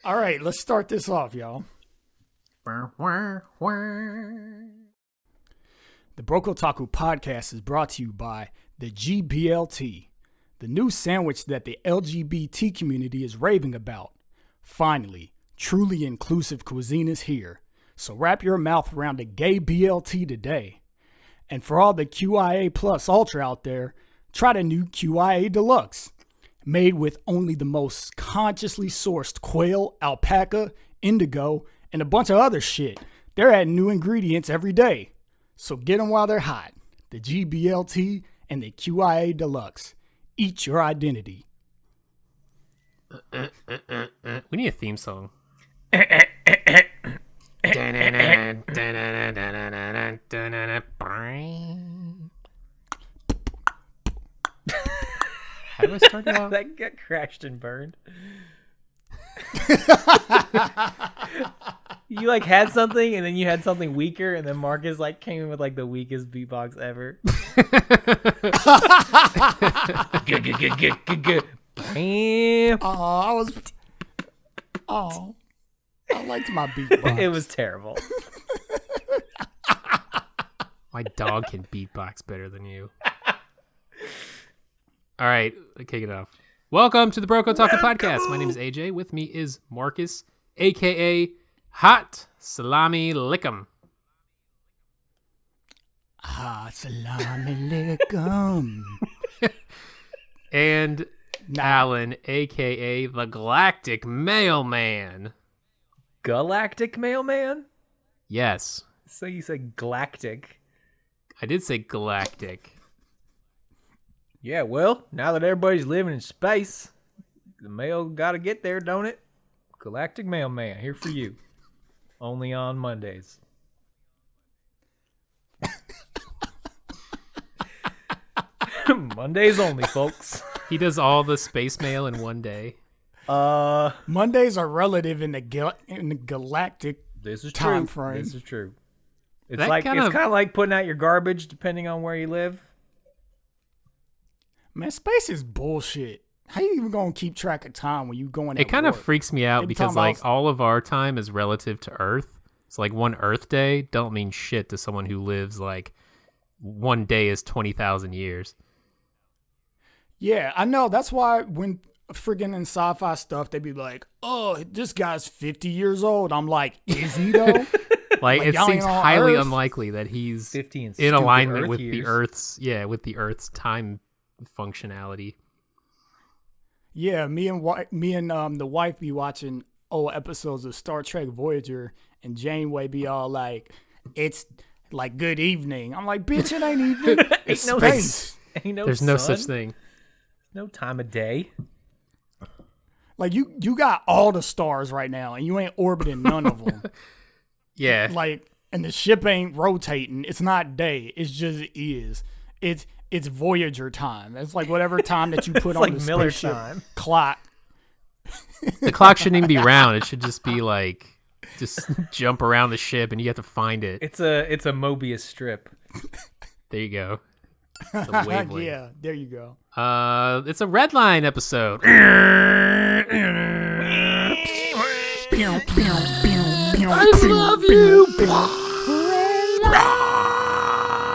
All right, let's start this off, y'all. The Broke Otaku podcast is brought to you by the GBLT, the new sandwich that the LGBT community is raving about. Finally, truly inclusive cuisine is here, so wrap your mouth around the gay BLT today. And for all the QIA Plus Ultra out there, try the new QIA Deluxe. Made with only the most consciously sourced quail, alpaca, indigo, and a bunch of other shit. They're adding new ingredients every day. So get them while they're hot. The GBLT and the QIA Deluxe. Eat your identity. We need a theme song. How do I start it off? That got crashed and burned. You like had something and then you had something weaker and then Marcus like came in with like the weakest beatbox ever. I liked my beatbox. It was terrible. My dog can beatbox better than you. All right, kick it off. Welcome to the Broke Otaku podcast. My name is AJ. With me is Marcus, a.k.a. Hot Salami Lickum. Hot Salami Lickum. And Alan, a.k.a. the Galactic Mailman. Galactic Mailman? Yes. So you said galactic. I did say galactic. Yeah, well, now that everybody's living in space, the mail got to get there, don't it? Galactic Mailman, here for you. Only on Mondays. Mondays only, folks. He does all the space mail in one day. Mondays are relative in the galactic time frame. This is true. It's That like kind it's of- kind of like putting out your garbage depending on where you live. Man, space is bullshit. How you even gonna keep track of time when you going? It kind of work? freaks me They out be because talking like about- all of our time is relative to Earth. So like one Earth day don't mean shit to someone who lives like one day is 20,000 years. Yeah, I know. That's why when friggin' in sci-fi stuff, they be like, "Oh, this guy's 50 years old." I'm like, "Is he though?" Like it y'all seems ain't on highly Earth? unlikely that he's 50 and in stupid alignment Earth with years. the Earth's time functionality. Yeah, me and the wife be watching old episodes of Star Trek Voyager, and Janeway be all like, "It's like good evening." I'm like, "Bitch, it ain't evening. It's no space." Ain't no There's no sun, such thing. no time of day. Like you got all the stars right now, and you ain't orbiting none of them. Yeah. Like, and the ship ain't rotating. It's not day. It's just is. It's Voyager time. It's like whatever time that you put on like the Miller spaceship time. clock. The clock shouldn't even be round. It should just be like just jump around the ship and you have to find it. It's a Mobius strip. There you go. It's a wavelength. Yeah, there you go. It's a Redline episode. I love you.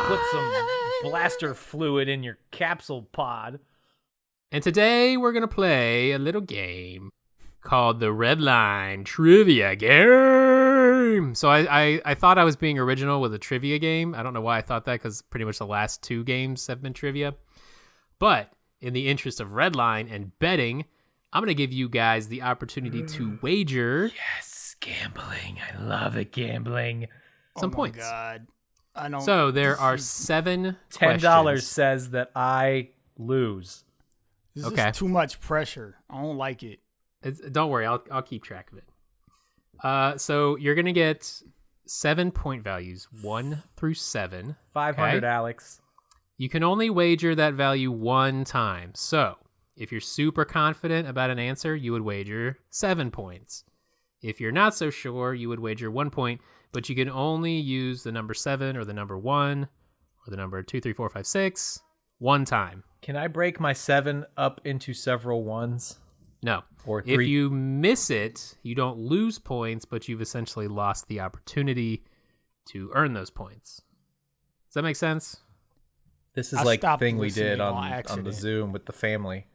Put some blaster fluid in your capsule pod. And today we're gonna play a little game called the Redline Trivia Game. So I thought I was being original with a trivia game. I don't know why I thought that, because pretty much the last two games have been trivia. But in the interest of Redline and betting, I'm gonna give you guys the opportunity to wager Yes, gambling. I love it, gambling. some Oh my points. God. I don't. So there are 7 $10 questions. says that I lose. This Okay. is too much pressure. I don't like it. Don't worry, I'll keep track of it. So you're gonna get 7 point values, 1 through 7. 500, Okay. Alex. You can only wager that value one time. So if you're super confident about an answer, you would wager 7 points. If you're not so sure, you would wager 1 point, but you can only use the number 7 or the number 1 or the number 2, 3, 4, 5, 6 one time. Can I break my 7 up into several ones? No. Or If 3. you miss it, you don't lose points, but you've essentially lost the opportunity to earn those points. Does that make sense? This is I like the stopped thing we did listening on on the accident. Zoom with the family.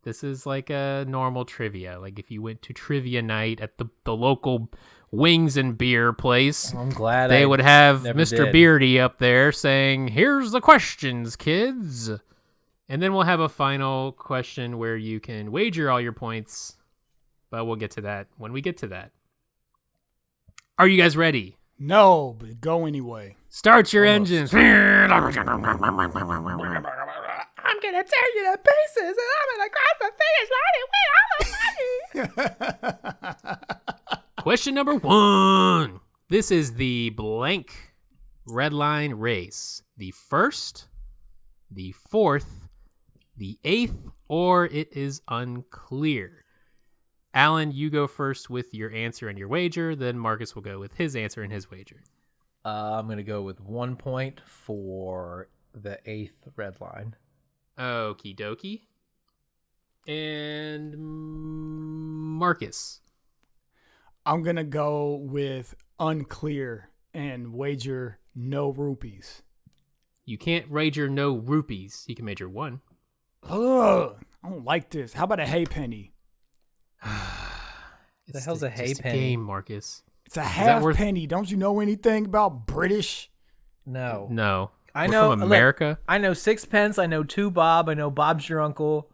This is like a normal trivia. Like if you went to trivia night at the local wings and beer place, I'm glad they I would have never Mr. did. Beardy up there saying, "Here's the questions, kids." And then we'll have a final question where you can wager all your points, but we'll get to that when we get to that. Are you guys ready? No, but go anyway. Start your Almost. engines. I'm gonna tear you to pieces, and I'm gonna cross the finish line and win all the money. Question number 1. This is the blank red line race. The first, the fourth, the 8th, or it is unclear. Alan, you go first with your answer and your wager. Then Marcus will go with his answer and his wager. I'm gonna go with 1 point for the 8th red line. Okie dokie. And Marcus. I'm going to go with unclear and wager no rupees. You can't wager no rupees. You can wager 1. Ugh, I don't like this. How about a hay penny? The hell's a hay just penny? A game, Marcus. It's a half worth- penny. Don't you know anything about British? No. No. I We're know from America. I know 6 pence. I know 2 bob. I know Bob's your uncle.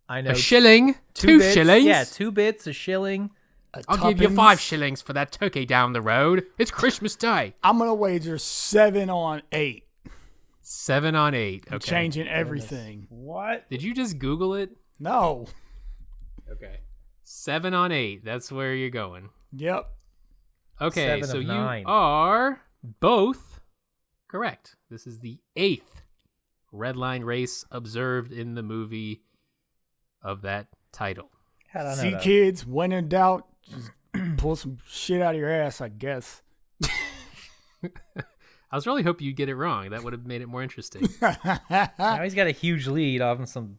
I know A shilling. 2 2 shillings. Yeah, 2 bits, a shilling. I'll give you Tuppence. 5 shillings for that turkey down the road. It's Christmas Day. I'm going to wager 7 on 8. 7 on 8. Okay. Changing everything. What? Did you just Google it? No. Okay. 7 on 8. That's where you're going. Yep. Okay, 7 so of you 9. are both correct. This is the 8th red line race observed in the movie of that title. How'd I know See, that? kids, when in doubt, just pull some shit out of your ass, I guess. I was really hoping you'd get it wrong. That would have made it more interesting. Now he's got a huge lead on some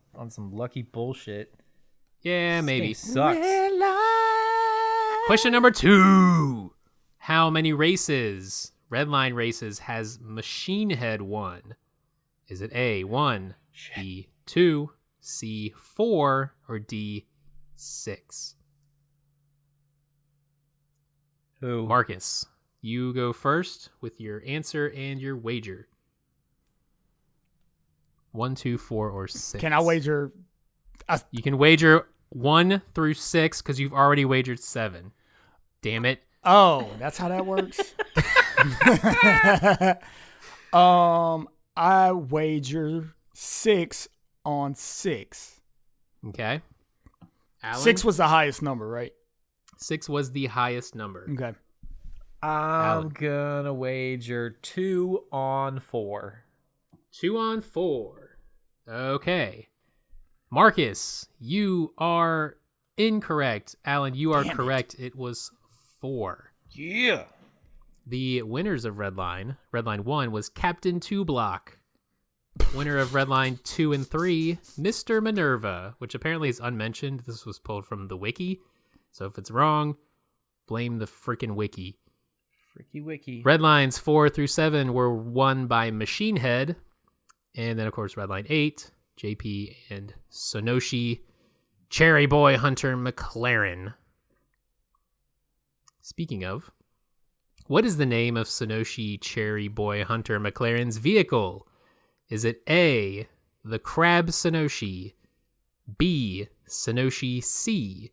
lucky bullshit. Yeah, maybe. This game sucks. Question number 2. How many races, red line races, has Machine Head won? Is it A, 1, B, 2, C, 4, or D, 6? Who? Marcus, you go first with your answer and your wager. 1, 2, 4, or 6. Can I wager? You can wager 1 through 6 because you've already wagered 7. Damn it. Oh, that's how that works? I wager 6 on 6. Okay. Alan? 6 was the highest number, right? 6 was the highest number. Okay. I'm gonna wager 2 on 4. 2 on 4. Okay. Marcus, you are incorrect. Alan, you are correct. It was 4. Yeah. The winners of Redline 1 was Captain Two Block. Winner of Redline 2 and 3, Mr. Minerva, which apparently is unmentioned. This was pulled from the wiki. So if it's wrong, blame the freaking wiki. Freaky wiki. Redlines 4 through 7 were won by Machine Head. And then, of course, Redline 8, JP and Sonoshi, Cherry Boy Hunter McLaren. Speaking of, what is the name of Sonoshi Cherry Boy Hunter McLaren's vehicle? Is it A, the Crab Sonoshi, B, Sonoshi C,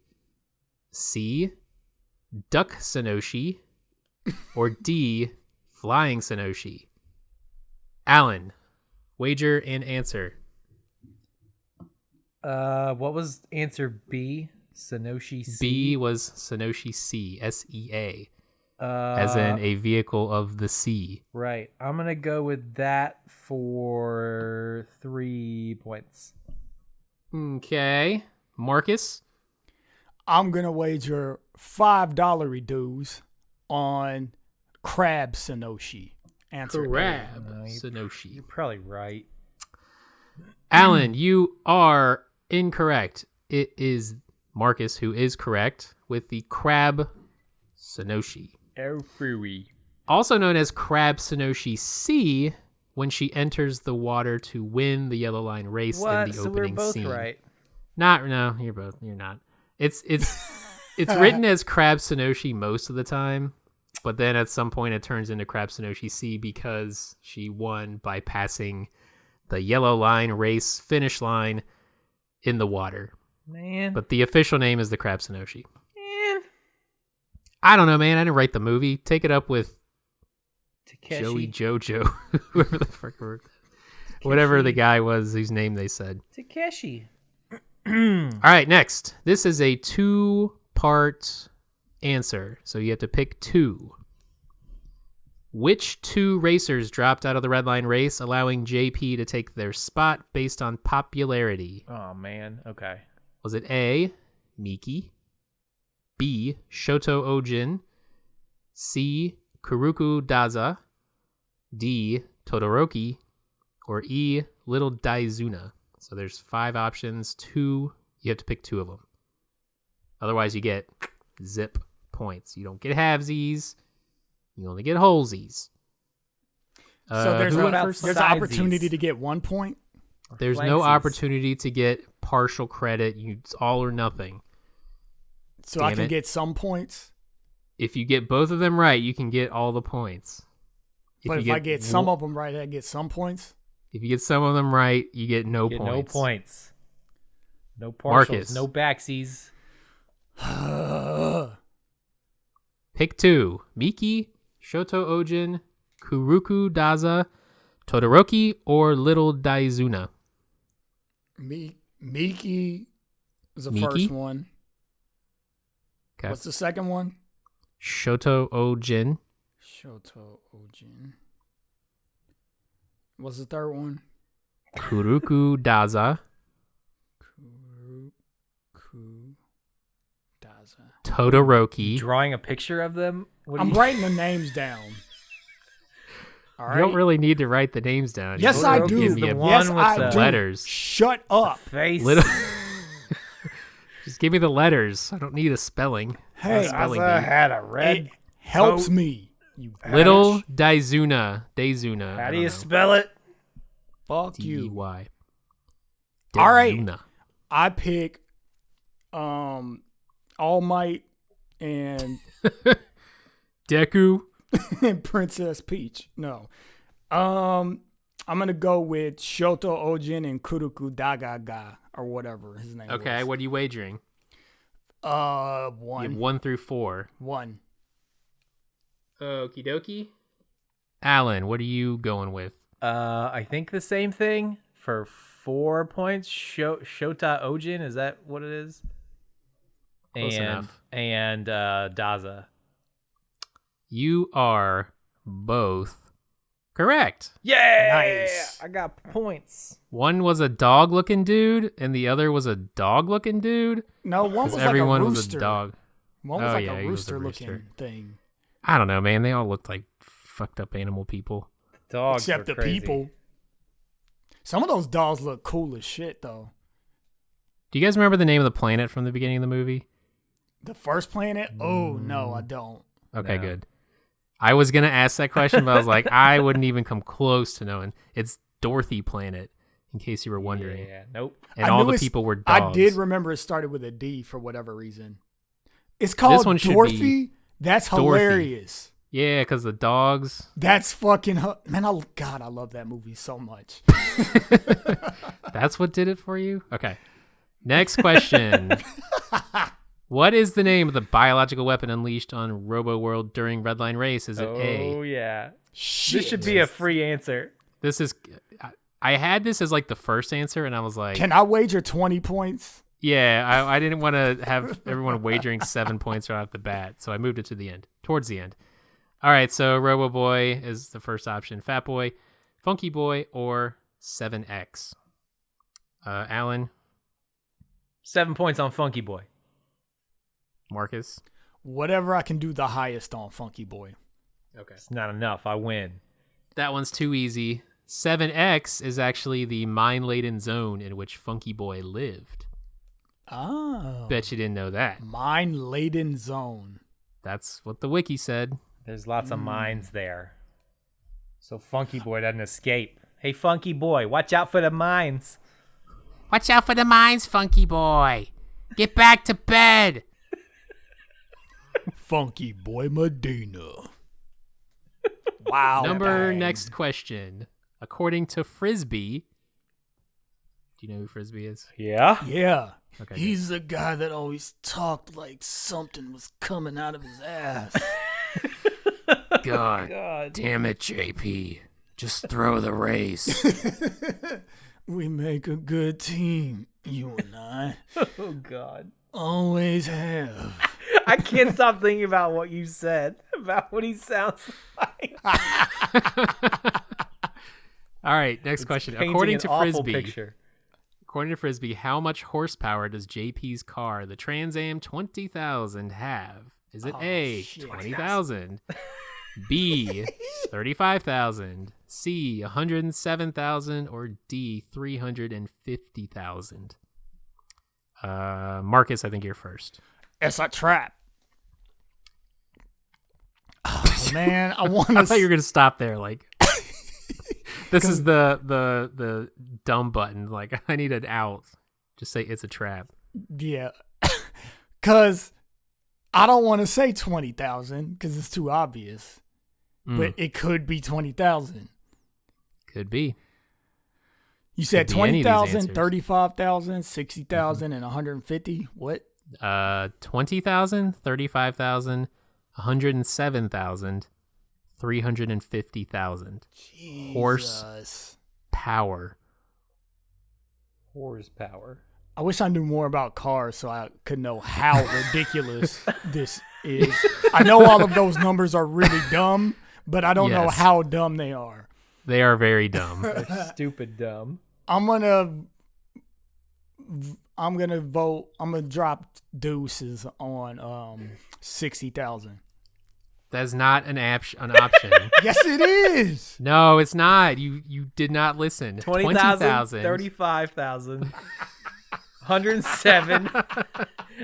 C, Duck Sonoshi, or D, Flying Sonoshi? Alan, wager and answer. What was answer B? Sonoshi C. B was Sonoshi C, S-E-A, as in a vehicle of the sea. Right. I'm gonna go with that for 3 points. Okay. Marcus? I'm going to wager $5 dues on Crab Sonoshi. Answer A. Crab No, Sonoshi. You're probably right. Alan, you are incorrect. It is Marcus, who is correct, with the crab Sonoshi. Also known as crab Sonoshi C, when she enters the water to win the yellow line race in the So we're opening both scene. right. No, you're not. It's written as crab Sonoshi most of the time, but then at some point it turns into crab Sonoshi C because she won by passing the yellow line race finish line in the water. Man. But the official name is the crab Sonoshi. Man. I don't know, man. I didn't write the movie. Take it up with Takeshi. Joey Jojo, whoever the frick whatever the guy was whose name they said. Takeshi. All right, next. This is a 2-part answer, so you have to pick 2. Which 2 racers dropped out of the Redline race, allowing JP to take their spot based on popularity? Oh, man. Okay. Was it A, Miki, B, Shoto Ojin, C, Kuruku Daza, D, Todoroki, or E, Little Daizuna? So there's 5 options. 2, you have to pick 2 of them. Otherwise, you get zip points. You don't get halvesies. You only get holesies. So there's who an went first? opportunity to get 1 point. There's no Flanksies. opportunity to get partial credit. It's all or nothing. So I Damn can it. get some points. If you get both of them right, you can get all the points. But if I get some of them right, I get some points. If you get some of them right, you get no Get points. no points. No partials. Marcus. No backsies. Pick 2. Miki, Shoto Ojin, Kuruku Daza, Todoroki, or Little Daizuna. Miki was the Miki? first one. Okay. What's the second one? Shoto Ojin. Shoto Ojin. What's the third one? Kuruku Daza. Kuruku Daza. Todoroki. Drawing a picture of them? What do I'm you- writing the names down. All right. You don't really need to write the names down. You Yes, just I give do. me a- one Yes, with I the do. letters. Shut up. Face. Little. Just give me the letters. I don't need a spelling. Hey, spelling Daza bee. had a red. It helps coat. me. You Little bitch. Daizuna. Daizuna. How do you spell it? Fuck you. D-E-Y. All right. Daizuna. I pick All Might and Deku. Princess Peach. No. I'm gonna go with Shoto Ojin and Kuruku Dagaga or whatever his name Okay, was. what are you wagering? You have 1. 1 through 4. 1. Okie dokie. Alan, what are you going with? I think the same thing for 4 points. Shota Ojin, is that what it is? Close enough. And Daza. You are both correct. Yeah, Nice. I got points. One was a dog-looking dude, and the other was a dog-looking dude. No, one was 'Cause like everyone a was rooster. a dog. One was Oh, like yeah, a he was a rooster looking rooster. thing. I don't know, man. They all looked like fucked up animal people. Dogs Except were the crazy. people. Some of those dogs look cool as shit though. Do you guys remember the name of the planet from the beginning of the movie? The first planet? Oh no, I don't. Okay, No. good. I was going to ask that question, but I was like, I wouldn't even come close to knowing. It's Dorothy Planet, in case you were wondering. Yeah, nope. And I all knew the it's- people were dogs. I did remember it started with a D for whatever reason. It's called one should be Dorothy. That's Dorothy. hilarious. Yeah, because the dogs. That's fucking man. God, I love that movie so much. That's what did it for you? Okay. Next question. What is the name of the biological weapon unleashed on Robo World during Redline Race? Is it Oh A? yeah. Shit. This should be a free answer. This is. I had this as like the first answer, and I was like, Can I wager 20 points? yeah, I didn't want to have everyone wagering 7 points right off the bat, so I moved it to the end, towards the end. All right, so Robo Boy is the first option. Fat Boy, Funky Boy, or 7X. Alan, 7 points on Funky Boy. Marcus. Whatever I can do the highest on Funky Boy. Okay. It's not enough. I win. That one's too easy. 7X is actually the mine-laden zone in which Funky Boy lived. Oh. Bet you didn't know that. Mine-laden zone. That's what the wiki said. There's lots of mines there. So Funky Boy doesn't escape. Hey, Funky Boy, watch out for the mines. Watch out for the mines, Funky Boy. Get back to bed. Funky Boy Medina. Wow. Next question. According to Frisbee. Do you know who Frisbee is? Yeah? Yeah. Okay. He's the guy that always talked like something was coming out of his ass. God damn it, JP. Just throw the race. We make a good team, you and I. Oh, God. Always have. I can't stop thinking about what you said, about what he sounds like. All right, next question. Painting According an to awful Frisbee, picture. how much horsepower does JP's car, the Trans Am 20,000, have? Is it A, shit. 20,000, B, 35,000, C, 107,000, or D, 350,000? Marcus, I think you're first. It's a trap. Oh, man, I want I to. thought you were gonna stop there. Like, this is the dumb button. Like, I need an out. Just say it's a trap. Yeah. Because I don't want to say 20,000 because it's too obvious. But it could be 20,000. Could be. You said Could be any of these 20,000, answers. 35,000, 60,000, and 150. What? 20,000, 35,000, 107,000, 350,000 horse power. Horsepower. I wish I knew more about cars so I could know how ridiculous this is. I know all of those numbers are really dumb, but I don't know Yes. how dumb they are. They are very dumb. They're stupid dumb. I'm gonna vote. I'm gonna drop deuces on 60,000. That's not an option. Yes, it is. No, it's not. You did not listen. 20,000, 35,000, 107,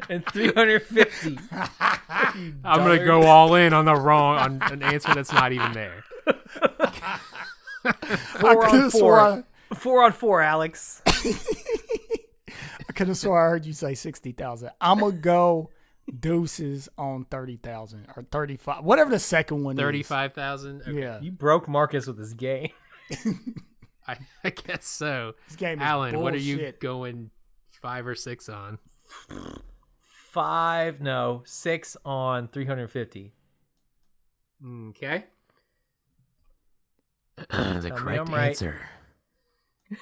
and 350. I'm gonna go all in on on an answer that's not even there. 4 on 4. 4 on 4, Alex. I could have swore I heard you say 60,000. I'm gonna go deuces on 30,000 or 35, whatever the second one 35,000. is. Yeah, You broke Marcus with his game. I guess so. this game is Alan, what are you bullshit. going 5 or 6 on? 6 on 350. Okay. The Tell me correct I'm right. answer.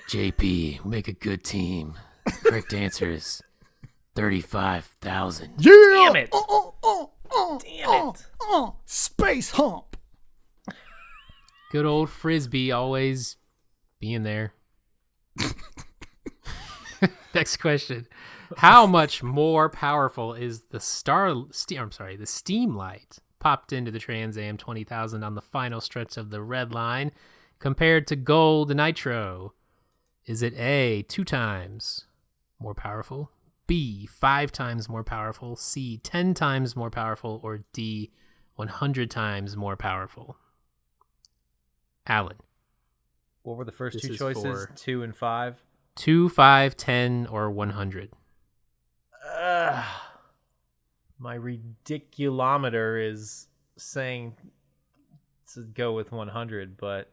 JP, make a good team. Correct answer is 35,000. Yeah. Damn it. Damn it. Space hump. Good old Frisbee always being there. Next question. How much more powerful is the the steam light popped into the Trans Am 20,000 on the final stretch of the red line compared to gold nitro? Is it A, 2 times more powerful, B, 5 times more powerful, C, 10 times more powerful, or D, 100 times more powerful? Alan. What were the first This two is choices? for- 2 and 5. 2, 5, 10, or 100? My ridiculometer is saying to go with 100, but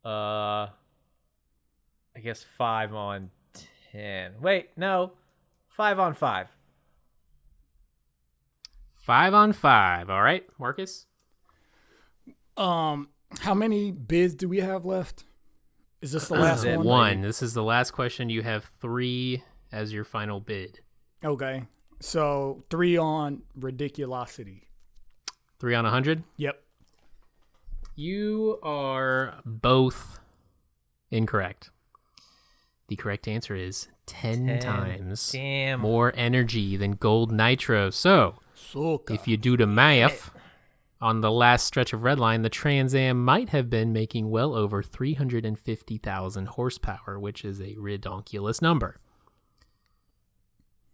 I guess 5 on 10. Wait, no. 5 on 5. 5 on 5. All right, Marcus? How many bids do we have left? Is this the last it. one? One. This is the last question. You have 3 as your final bid. Okay. So 3 on ridiculosity. 3 on 100? Yep. You are both incorrect. The correct answer is 10 times Damn. more energy than gold nitro. So, Suka. if you do the math, on the last stretch of Redline, the Trans Am might have been making well over 350,000 horsepower, which is a redonkulous number.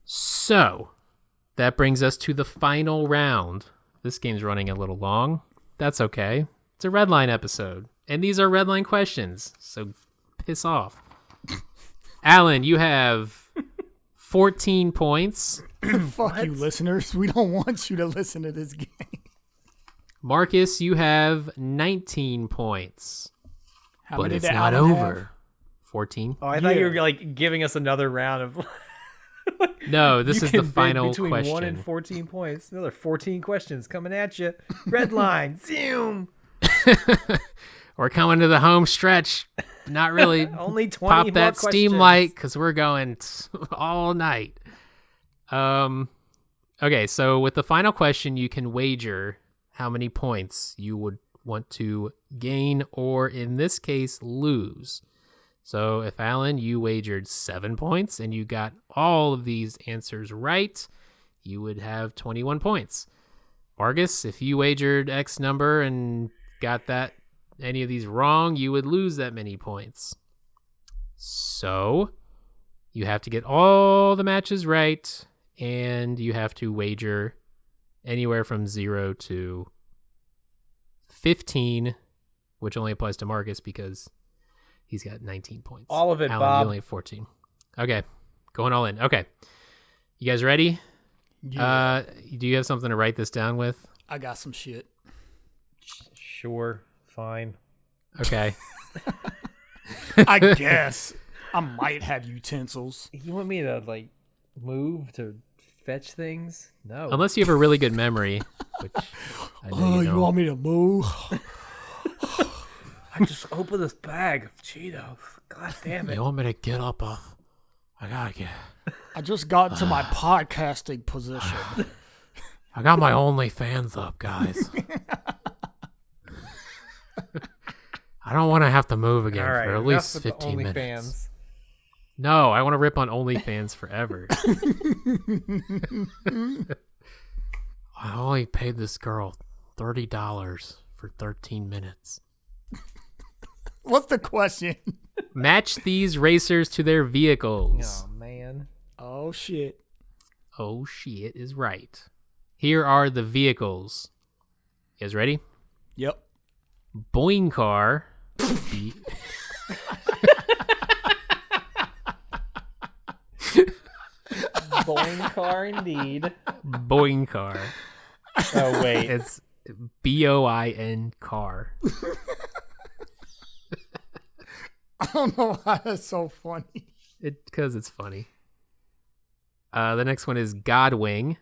So, that brings us to the final round. This game's running a little long. That's okay. It's a Redline episode. And these are Redline questions, so piss off. Alan, you have 14 points. Fuck you, listeners. We don't want you to listen to this game. Marcus, you have 19 points. How But many it's did not Alan over. have? 14? Oh, I thought you Yeah. were like giving us another round of. No, this You is the can bid final between question. 1 and 14 points. Another 14 questions coming at you. Red line, zoom. We're coming to the home stretch. Not really. Only 20 Pop more that steam questions. light because we're going all night. Okay, so with the final question, you can wager how many points you would want to gain, or in this case, lose. So if Alan, you wagered 7 points and you got all of these answers right, you would have 21 points. Marcus, if you wagered X number and got any of these wrong, you would lose that many points. So you have to get all the matches right, and you have to wager anywhere from 0 to 15, which only applies to Marcus because he's got 19 points. All of it, Alan, Bob. you only have 14. Okay, going all in. Okay, you guys ready? Yeah. Do you have something to write this down with? I got some shit. Sure, fine. Okay. I guess I might have utensils. You want me to like move to fetch things? No. Unless you have a really good memory, which I know Oh, you you don't. want me to move? I just opened this bag of Cheetos. God damn it. You want me to get up? I gotta get. I just got into my podcasting position. I got my OnlyFans up, guys. I don't want to have to move again All right, for at enough least with the 15 minutes. OnlyFans. No, I want to rip on OnlyFans forever. I only paid this girl $30 for 13 minutes. What's the question? Match these racers to their vehicles. Oh man. Oh, shit. Oh, shit is right. Here are the vehicles. You guys ready? Yep. Boing car. B- Boing car indeed. Boing car. Oh wait. It's BOIN car. I don't know why that's so funny. Because it's funny. The next one is Godwing.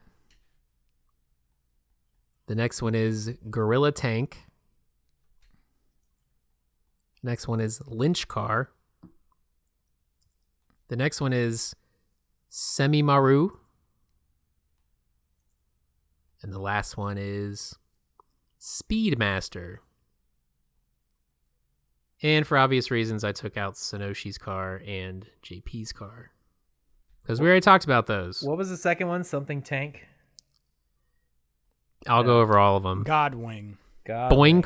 The next one is Gorilla Tank. Next one is Lynch Car. The next one is Semimaru. And the last one is Speedmaster. And for obvious reasons, I took out Sonoshi's car and JP's car. Because we already talked about those. What was the second one? Something tank? I'll go over all of them. Godwing. God. Boing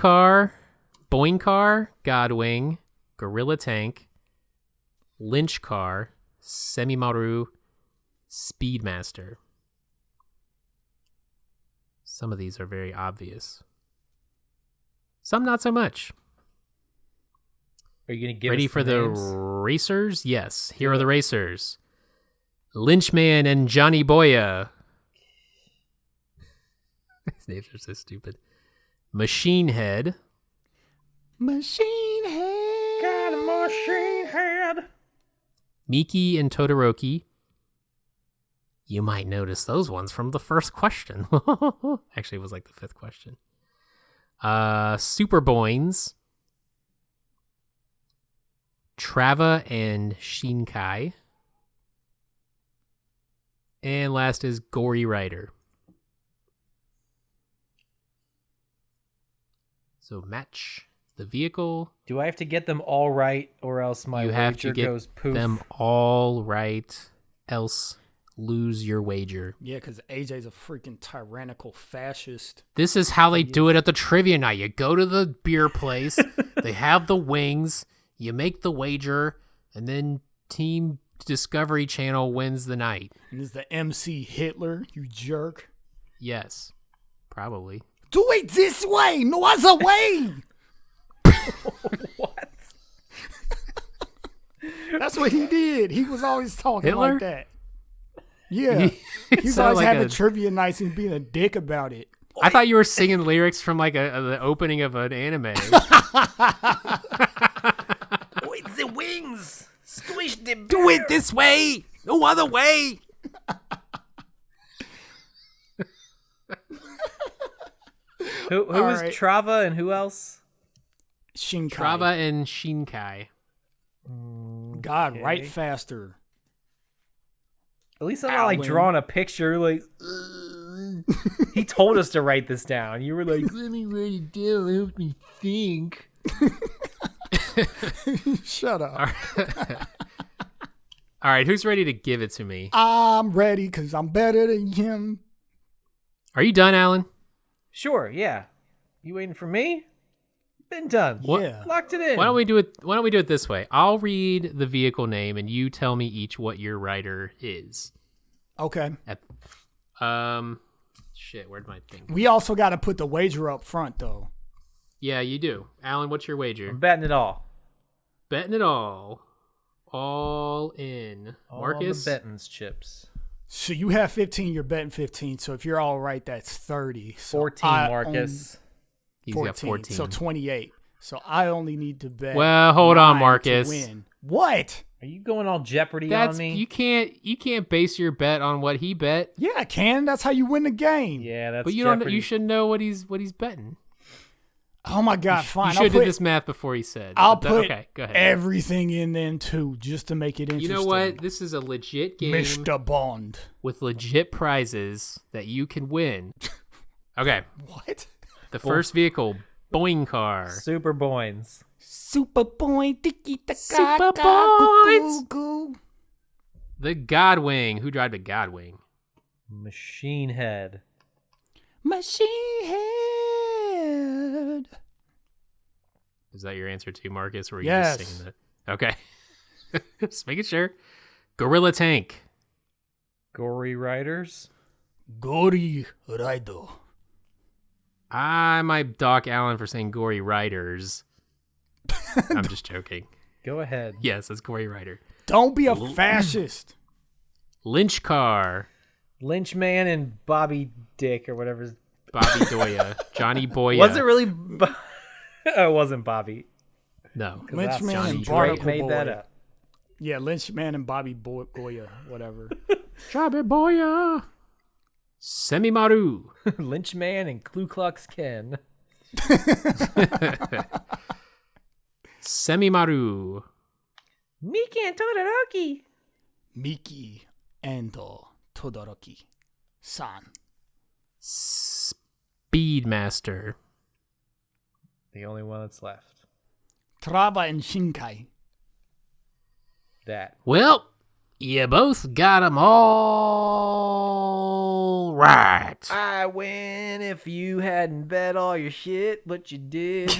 Car, Godwing, Gorilla Tank, Lynch Car, Semimaru, Speedmaster. Some of these are very obvious. Some not so much. Are you gonna give Ready us for the names? racers? Yes. Here are the racers. Lynchman and Johnny Boya. These names are so stupid. Machine Head. Machine Head. Got a machine head. Miki and Todoroki. You might notice those ones from the first question. Actually, it was like the fifth question. Super Boings. Trava and Shinkai. And last is Gory Rider. So match the vehicle. Do I have to get them all right, or else my You have wager to get goes poof? them all right, else lose your wager. Yeah, because AJ's a freaking tyrannical fascist. This is how they do it at the trivia night. You go to the beer place, they have the wings, you make the wager, and then Team Discovery Channel wins the night. And is the MC Hitler, you jerk? Yes, probably. Do it this way, no other way. What? That's what he did. He was always talking Hitler? like that. Yeah. He He's sounded always like having a- trivia nights and being a dick about it. I thought you were singing lyrics from like the opening of an anime. Wait, the wings. Squish the Do it this way, no other way. Who All was right. Trava and who else? Shinkai. Trava and Shinkai. God, Okay. write faster. At least I'm not like Alan. drawing a picture. Like he told us to write this down. You were like, let me write it down. Help me think. Shut up. All right, who's ready to give it to me? I'm ready because I'm better than him. Are you done, Alan? Sure, yeah. You waiting for me? Been done. What? Yeah. Locked it in. Why don't we do it this way? I'll read the vehicle name and you tell me each what your writer is. Okay. Shit, where'd my thing? We also got to put the wager up front, though. Yeah, you do. Alan, what's your wager? I'm betting it all. Betting it all. All in. Marcus? All the betting's chips. So you have 15, you're betting 15. So if you're all right, that's 30. So 14, I Marcus. He's 14, got 14. So 28. So I only need to bet. Well, hold on, 9 Marcus. to win. What? Are you going all Jeopardy That's on me? you can't base your bet on what he bet. Yeah, I can. That's how you win the game. Yeah, that's But you Jeopardy. don't. You should know what he's betting. Oh my God, fine. You should I'll have did put, this math before he said. I'll but put okay, go ahead. everything in then too, just to make it interesting. You know what? This is a legit game Mr. Bond. with legit prizes that you can win. Okay, What? the first vehicle, Boing car. Super Boins. Super Boy, tiki taka, Super goo, Boys. goo. The Godwing. Who drive the Godwing? Machine Head. Machine Head. Is that your answer too, Marcus? Or are you Yes. just singing that? Okay. Just making sure. Gorilla Tank. Gory Riders. Gory Rider. I might dock Alan for saying Gory Riders. I'm just joking. Go ahead. Yes, that's Gory Rider. Don't be a fascist. Lynch Car. Lynchman and Bobby Dick or whatever. Bobby Doya. Johnny Boya. Was it really? Oh, it wasn't Bobby. No. Lynchman Johnny and Drake Barnacle made Boy. that up. Yeah, Lynchman and Bobby Goya, whatever. Johnny Boya. Semimaru. Lynchman and Ku Klux Ken. Semimaru. Miki and Todoroki. Miki and Todoroki. San. Speedmaster. The only one that's left. Trava and Shinkai. That. Well, you both got them all right. I win if you hadn't bet all your shit, but you did.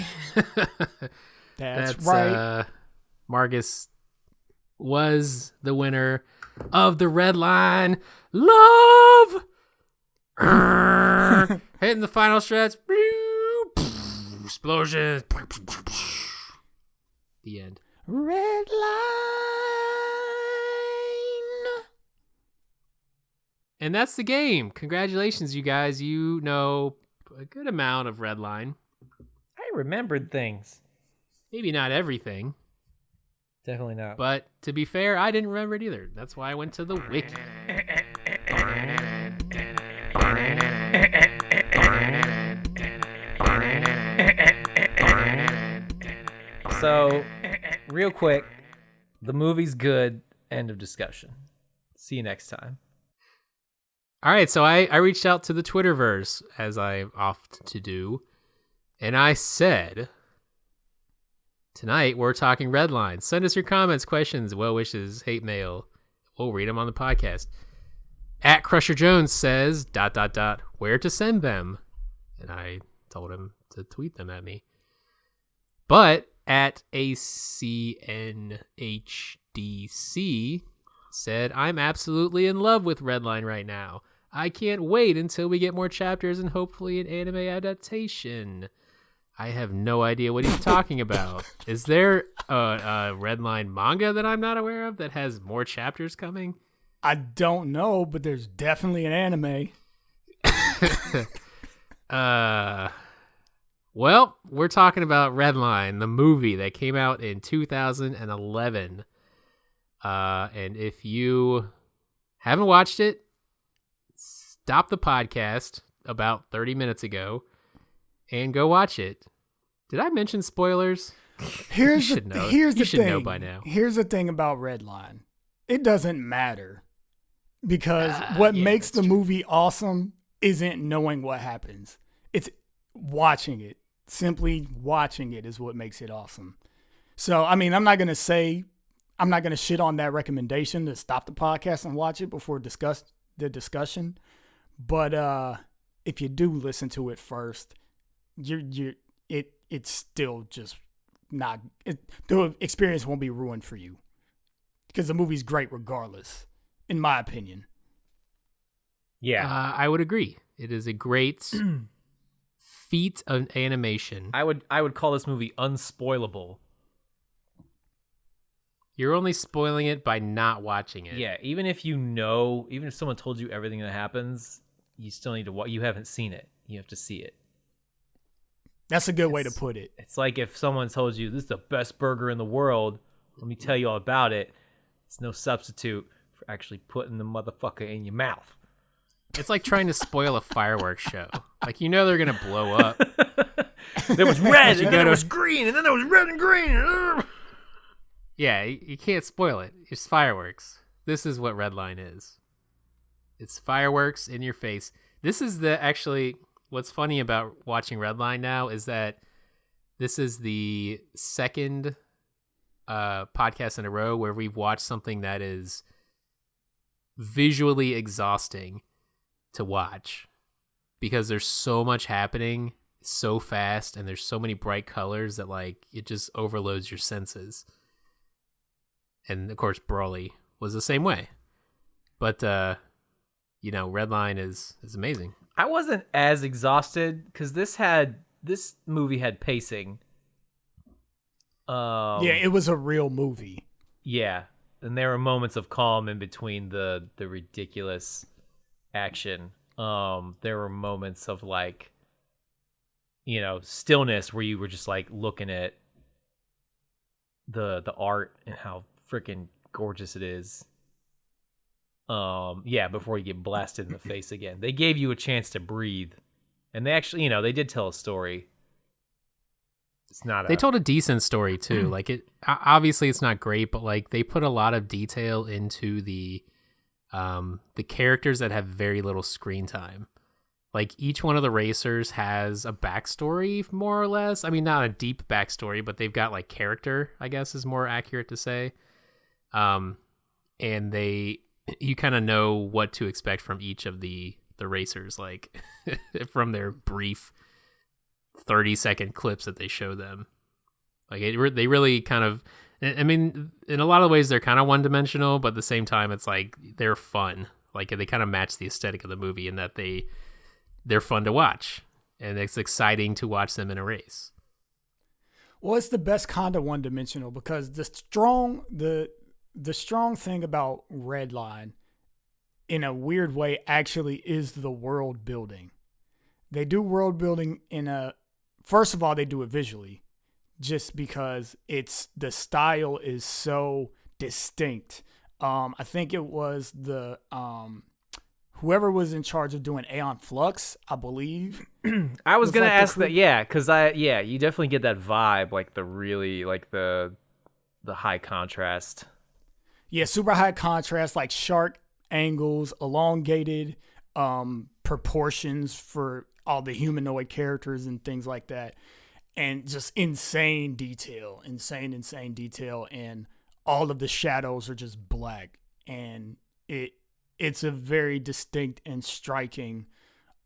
That's right. Marcus was the winner of the Redline. Love! Hitting the final stretch. Explosions. The end. Red line. And that's the game. Congratulations, you guys. You know a good amount of Redline. I remembered things. Maybe not everything. Definitely not. But to be fair, I didn't remember it either. That's why I went to the wiki. So, real quick, the movie's good. End of discussion. See you next time. All right, so I reached out to the Twitterverse, as I oft to do, and I said, tonight we're talking Redline. Send us your comments, questions, well wishes, hate mail. We'll read them on the podcast. At Crusher Jones says, ... where to send them? And I told him to tweet them at me. But at ACNHDC said, I'm absolutely in love with Redline right now. I can't wait until we get more chapters and hopefully an anime adaptation. I have no idea what he's talking about. Is there a Redline manga that I'm not aware of that has more chapters coming? I don't know, but there's definitely an anime. Well, we're talking about Redline, the movie that came out in 2011. And if you haven't watched it, stop the podcast about 30 minutes ago and go watch it. Did I mention spoilers? Here's you the should know. Here's you the should thing. know by now. Here's the thing about Redline. It doesn't matter because what makes the movie awesome isn't knowing what happens. It's watching it. Simply watching it is what makes it awesome. So, I mean, I'm not going to shit on that recommendation to stop the podcast and watch it before the discussion. But if you do listen to it first, it's still just not. The experience won't be ruined for you because the movie's great regardless, in my opinion. Yeah, I would agree. It is a great feat of animation. I would call this movie unspoilable. You're only spoiling it by not watching it. Yeah, even if someone told you everything that happens, you still need to watch. You haven't seen it. You have to see it. That's a good way to put it. It's like if someone told you this is the best burger in the world, let me tell you all about it. It's no substitute for actually putting the motherfucker in your mouth. It's like trying to spoil a fireworks show. Like, you know they're going to blow up. There was red, and then there was green, and then there was red and green. Yeah, you can't spoil it. It's fireworks. This is what Redline is. It's fireworks in your face. This is what's funny about watching Redline now is that this is the second podcast in a row where we've watched something that is visually exhausting to watch because there's so much happening so fast and there's so many bright colors that like it just overloads your senses. And of course Broly was the same way. But Redline is amazing. I wasn't as exhausted because this movie had pacing. Yeah, it was a real movie. Yeah, and there were moments of calm in between the ridiculous action. There were moments of like, stillness where you were just like looking at the art and how freaking gorgeous it is. Before you get blasted in the face again. They gave you a chance to breathe. And they actually, they did tell a story. They told a decent story too. Like obviously it's not great, but like they put a lot of detail into the characters that have very little screen time. Like each one of the racers has a backstory, more or less. I mean, not a deep backstory, but they've got like character, I guess is more accurate to say. And you kind of know what to expect from each of the racers, like from their brief 30-second clips that they show them. Like they really kind of, I mean, in a lot of ways they're kind of one-dimensional, but at the same time it's like they're fun. Like they kind of match the aesthetic of the movie in that they're fun to watch and it's exciting to watch them in a race. Well, it's the best kind of one-dimensional because the strong thing about Redline in a weird way actually is the world building. They do world building first of all, they do it visually just because the style is so distinct. I think it was whoever was in charge of doing Aeon Flux, I believe. I was going to ask that. Yeah. Cause you definitely get that vibe, like the really, like the high contrast. Yeah, super high contrast, like sharp angles, elongated proportions for all the humanoid characters and things like that. And just insane detail. And all of the shadows are just black. And it's a very distinct and striking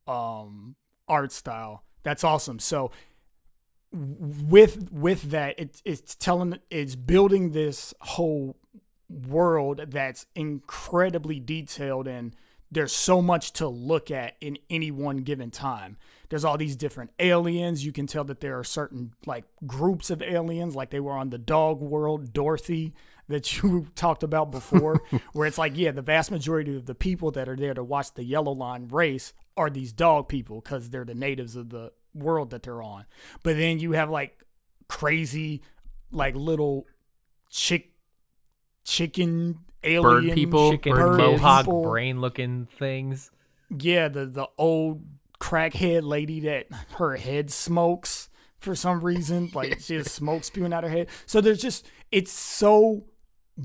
art style. That's awesome. So with that, it's building this whole world that's incredibly detailed, and there's so much to look at in any one given time. There's all these different aliens. You can tell that there are certain like groups of aliens, like they were on the dog world, Dorothy, that you talked about before, where it's like, yeah, the vast majority of the people that are there to watch the Yellow Line race are these dog people because they're the natives of the world that they're on. But then you have like crazy, like little chicken alien Bird people, Chicken bird mohawk people. brain looking things. Yeah, the old crackhead lady that her head smokes for some reason. Like she has smoke spewing out her head. So there's just, it's so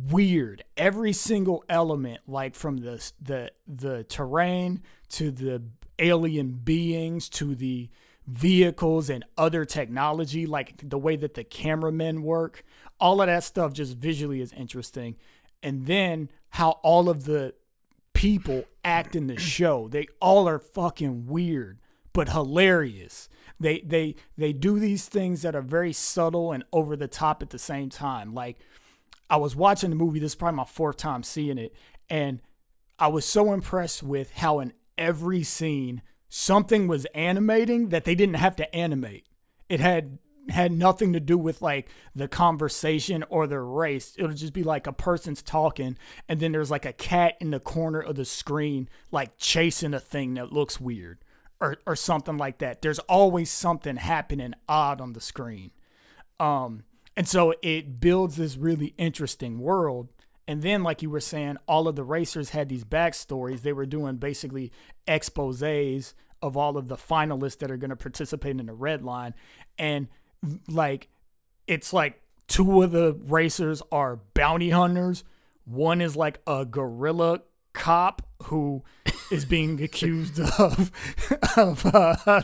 weird. Every single element, like from the terrain to the alien beings to the vehicles and other technology, like the way that the cameramen work, all of that stuff just visually is interesting. And then how all of the people act in the show, they all are fucking weird but hilarious. They do these things that are very subtle and over the top at the same time. Like, I was watching the movie, this is probably my fourth time seeing it, and I was so impressed with how in every scene something was animating that they didn't have to animate. It had nothing to do with like the conversation or the race. It'll just be like a person's talking, and then there's like a cat in the corner of the screen like chasing a thing that looks weird or something like that. There's always something happening odd on the screen. And so it builds this really interesting world. And then, like you were saying, all of the racers had these backstories. They were doing basically exposés of all of the finalists that are going to participate in the red line. And like, it's like two of the racers are bounty hunters. One is like a guerrilla cop who is being accused of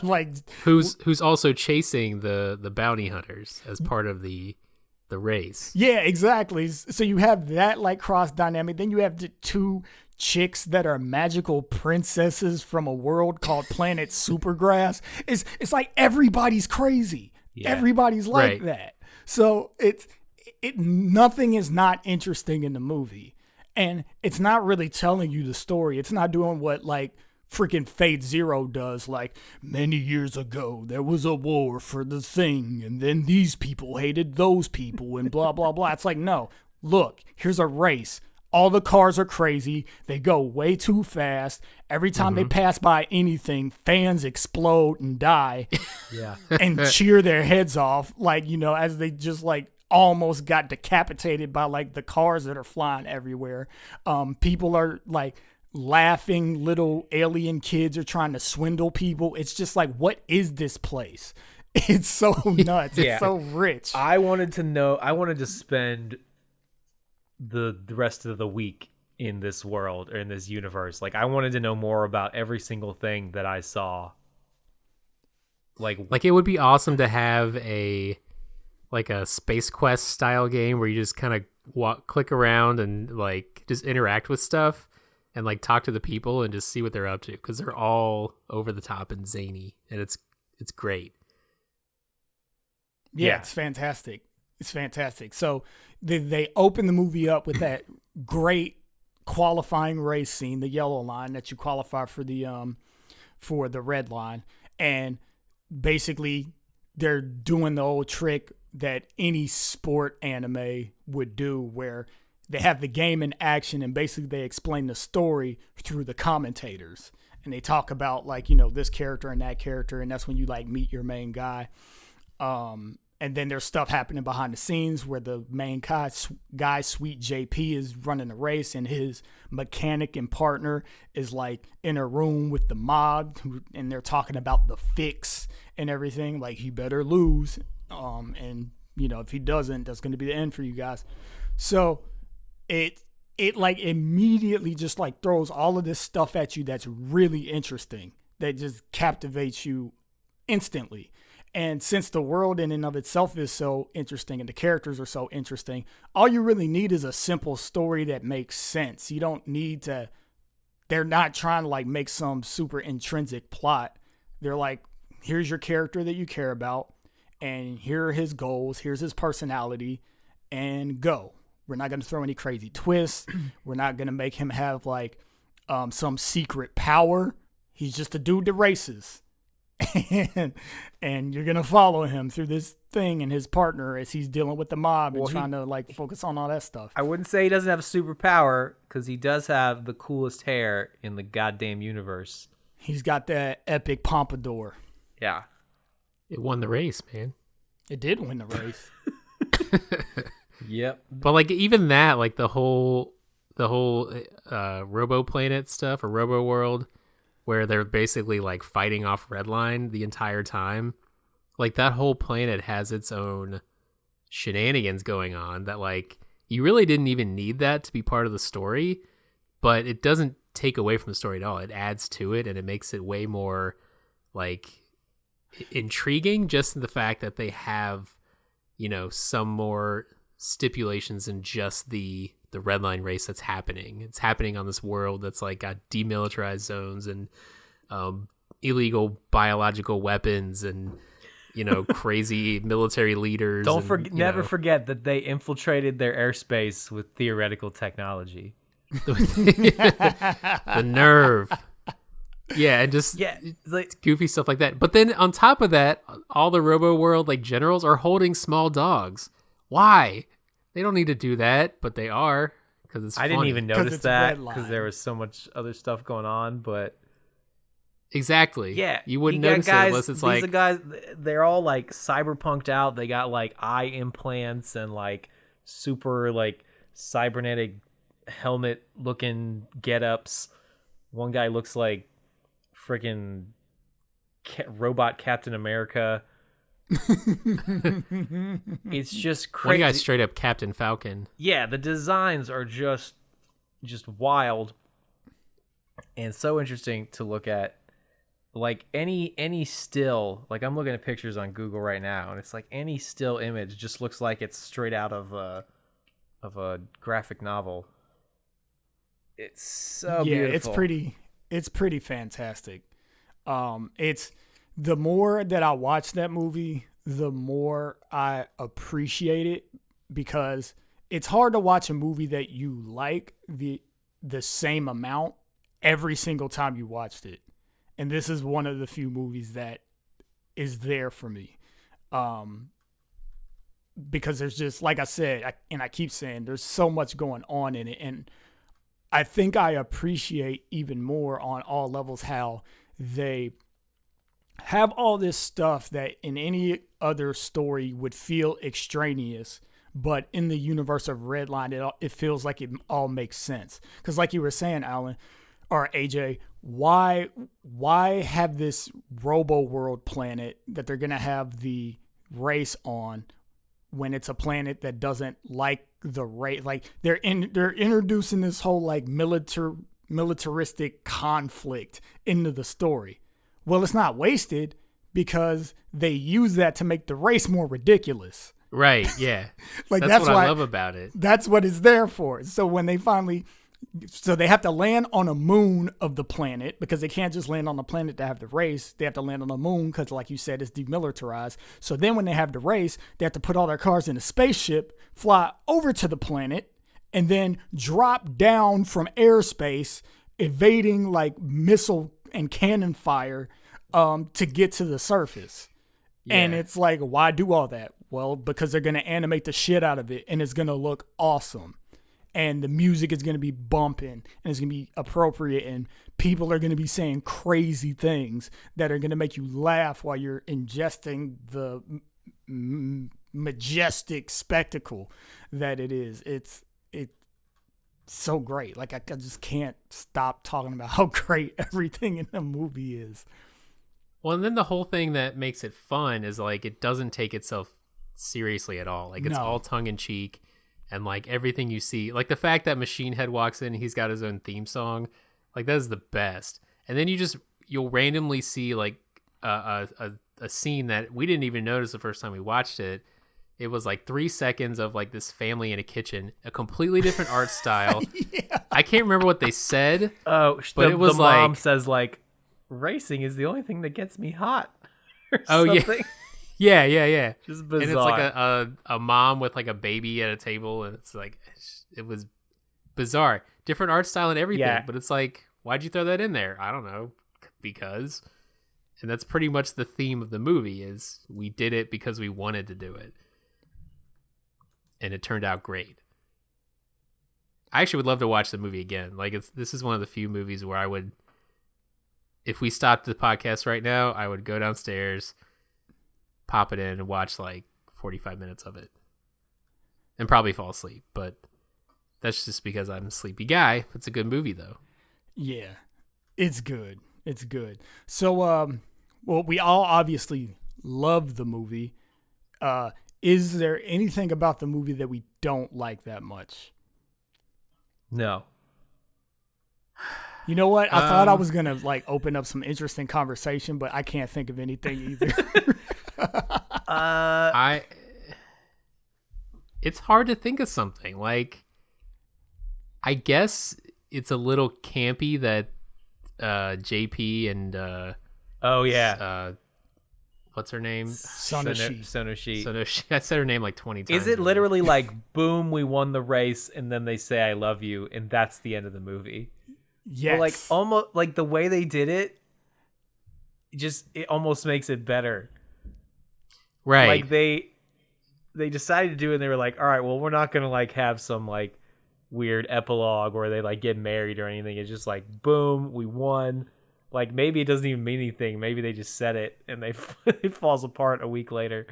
like who's also chasing the bounty hunters as part of the race. Yeah, exactly. So you have that like cross dynamic. Then you have the two chicks that are magical princesses from a world called Planet Supergrass. It's like everybody's crazy. Yeah. Everybody's like that. So it nothing is not interesting in the movie. And it's not really telling you the story. It's not doing what like freaking Fate Zero does. Like, many years ago, there was a war for the thing, and then these people hated those people, and blah, blah, blah. It's like, no, look, here's a race. All the cars are crazy. They go way too fast. Every time they pass by anything, fans explode and die. Yeah. And cheer their heads off, like, you know, as they just like almost got decapitated by like the cars that are flying everywhere. People are like laughing, little alien kids are trying to swindle people. It's just like, what is this place? It's so nuts. It's so rich. I wanted to spend the rest of the week in this world or in this universe. Like, I wanted to know more about every single thing that I saw. Like it would be awesome to have a Space Quest style game where you just kind of click around and like just interact with stuff and like talk to the people and just see what they're up to, because they're all over the top and zany, and it's great. Yeah, it's fantastic. It's fantastic. So they open the movie up with that great qualifying race scene, the yellow line that you qualify for the red line, and basically they're doing the old trick that any sport anime would do, where they have the game in action and basically they explain the story through the commentators, and they talk about like, you know, this character and that character, and that's when you like meet your main guy. And then there's stuff happening behind the scenes where the main guy, Sweet JP, is running a race, and his mechanic and partner is like in a room with the mob, and they're talking about the fix and everything. Like, he better lose. And, you know, if he doesn't, that's going to be the end for you guys. So it like immediately just like throws all of this stuff at you that's really interesting, that just captivates you instantly. And since the world in and of itself is so interesting and the characters are so interesting, all you really need is a simple story that makes sense. You don't need to, they're not trying to like make some super intrinsic plot. They're like, here's your character that you care about, and here are his goals, here's his personality, and go. We're not going to throw any crazy twists. We're not going to make him have like some secret power. He's just a dude that races. and you're going to follow him through this thing and his partner as he's dealing with the mob and trying to like focus on all that stuff. I wouldn't say he doesn't have a superpower because he does have the coolest hair in the goddamn universe. He's got that epic pompadour. Yeah. It won the race, man. It did win the race. Yep. But like even that, like the whole Robo Planet stuff or Robo World, where they're basically like fighting off Redline the entire time. Like that whole planet has its own shenanigans going on that like you really didn't even need that to be part of the story, but it doesn't take away from the story at all. It adds to it and it makes it way more like intriguing, just the fact that they have, you know, some more stipulations than just the Redline race that's happening. It's happening on this world that's like got demilitarized zones and illegal biological weapons and, you know, crazy military leaders. Never forget that they infiltrated their airspace with theoretical technology. The nerve. Yeah, and just like goofy stuff like that. But then on top of that, all the Robo World like generals are holding small dogs. Why? They don't need to do that, but they are because it's funny. I didn't even notice that Redline. because there was so much other stuff going on. But exactly. yeah, you wouldn't got notice guys, it unless it's these like are guys. They're all like cyberpunked out. They got like eye implants and like super like cybernetic helmet looking get-ups. One guy looks like freaking robot Captain America. It's just crazy. one guy straight up Captain Falcon. Yeah, the designs are just wild and so interesting to look at. Like any still, like I'm looking at pictures on Google right now, and it's like any still image just looks like it's straight out of a graphic novel. It's so beautiful. It's pretty fantastic. It's the more that I watch that movie, the more I appreciate it, because it's hard to watch a movie that you like the same amount every single time you watched it. And this is one of the few movies that is there for me. Because there's just, like I said, I keep saying, there's so much going on in it. And I think I appreciate even more on all levels how they have all this stuff that in any other story would feel extraneous, but in the universe of Redline, it feels like it all makes sense. Because like you were saying, Alan, or AJ, why have this Robo World planet that they're going to have the race on when it's a planet that doesn't like the race? Like they're introducing this whole like militaristic conflict into the story. Well, it's not wasted because they use that to make the race more ridiculous. Right, yeah. Like that's what I love about it. That's what it's there for. So when they they have to land on a moon of the planet, because they can't just land on the planet to have the race. They have to land on the moon because, like you said, it's demilitarized. So then when they have the race, they have to put all their cars in a spaceship, fly over to the planet, and then drop down from airspace, evading like missile and cannon fire to get to the surface. Yeah. And it's like, why do all that? Well, because they're going to animate the shit out of it, and it's going to look awesome. And the music is going to be bumping, and it's going to be appropriate, and people are going to be saying crazy things that are going to make you laugh while you're ingesting the majestic spectacle that it is. It's so great. Like I just can't stop talking about how great everything in the movie is. Well, and then the whole thing that makes it fun is like it doesn't take itself seriously at all. Like it's all tongue in cheek. And like everything you see, like the fact that Machine Head walks in, he's got his own theme song, like that is the best. And then you'll randomly see like a scene that we didn't even notice the first time we watched it. It was like 3 seconds of like this family in a kitchen, a completely different art style. Yeah. I can't remember what they said. Oh, but it was the mom says like, racing is the only thing that gets me hot. Or something. Yeah. Yeah. Just bizarre. And it's like a mom with like a baby at a table, and it's like it was bizarre. Different art style and everything, Yeah. but it's like, why'd you throw that in there? I don't know, because. And that's pretty much the theme of the movie is we did it because we wanted to do it. And it turned out great. I actually would love to watch the movie again. Like this is one of the few movies where I would, if we stopped the podcast right now, I would go downstairs, pop it in, and watch like 45 minutes of it. And probably fall asleep, but that's just because I'm a sleepy guy. It's a good movie though. Yeah, it's good. It's good. So, well, we all obviously love the movie. Is there anything about the movie that we don't like that much? No. You know what? I thought I was gonna like open up some interesting conversation, but I can't think of anything either. It's hard to think of something. Like, I guess it's a little campy that JP and Oh yeah. What's her name? Sonoshi. I said her name like 20 times. Is it literally like, boom, we won the race, and then they say I love you, and that's the end of the movie? Yes. But like almost like the way they did it, it almost makes it better. Right. Like they decided to do it, and they were like, all right, well, we're not gonna like have some like weird epilogue where they like get married or anything. It's just like, boom, we won. Like, maybe it doesn't even mean anything. Maybe they just said it and it falls apart a week later.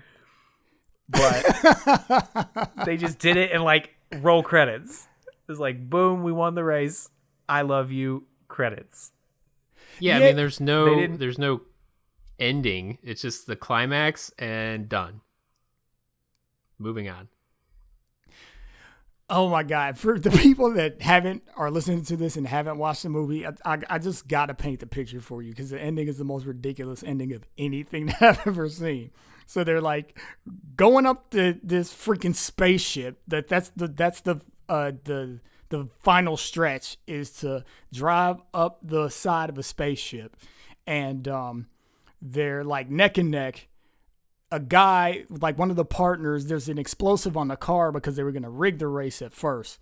But they just did it and like roll credits. It's like, boom, we won the race. I love you. Credits. Yeah, I mean, there's no ending. It's just the climax and done. Moving on. Oh my God. For the people that are listening to this and haven't watched the movie, I just got to paint the picture for you because the ending is the most ridiculous ending of anything that I've ever seen. So they're like going up this freaking spaceship. That's the final stretch is to drive up the side of a spaceship. And they're like neck and neck. A guy, like one of the partners, there's an explosive on the car because they were going to rig the race at first.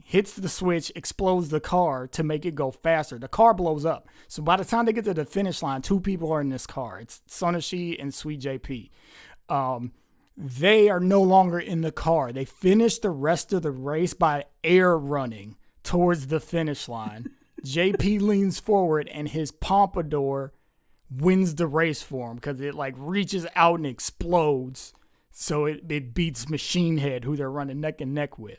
Hits the switch, explodes the car to make it go faster. The car blows up. So by the time they get to the finish line, two people are in this car. It's Sonoshi and Sweet JP. They are no longer in the car. They finish the rest of the race by air running towards the finish line. JP leans forward and his pompadour wins the race for him because it like reaches out and explodes. So it beats Machine Head, who they're running neck and neck with.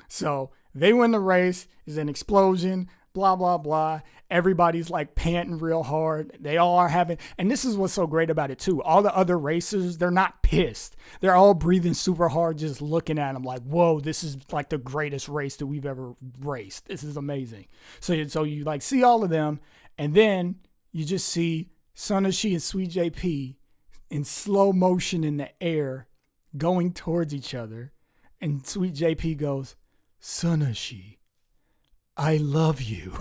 So they win the race. There's an explosion, blah, blah, blah. Everybody's like panting real hard. They all are having, and this is what's so great about it too. All the other racers, they're not pissed. They're all breathing super hard, just looking at them like, whoa, this is like the greatest race that we've ever raced. This is amazing. So you like see all of them, and then you just see Sonoshi and Sweet JP in slow motion in the air going towards each other. And Sweet JP goes, Sonoshi, I love you.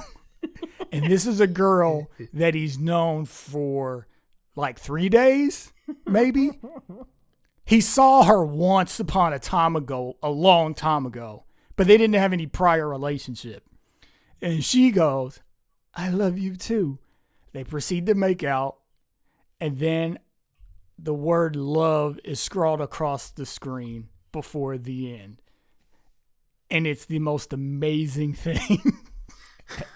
And this is a girl that he's known for like 3 days, maybe. He saw her once upon a time ago, a long time ago, but they didn't have any prior relationship. And she goes, I love you too. They proceed to make out, and then the word love is scrawled across the screen before the end. And it's the most amazing thing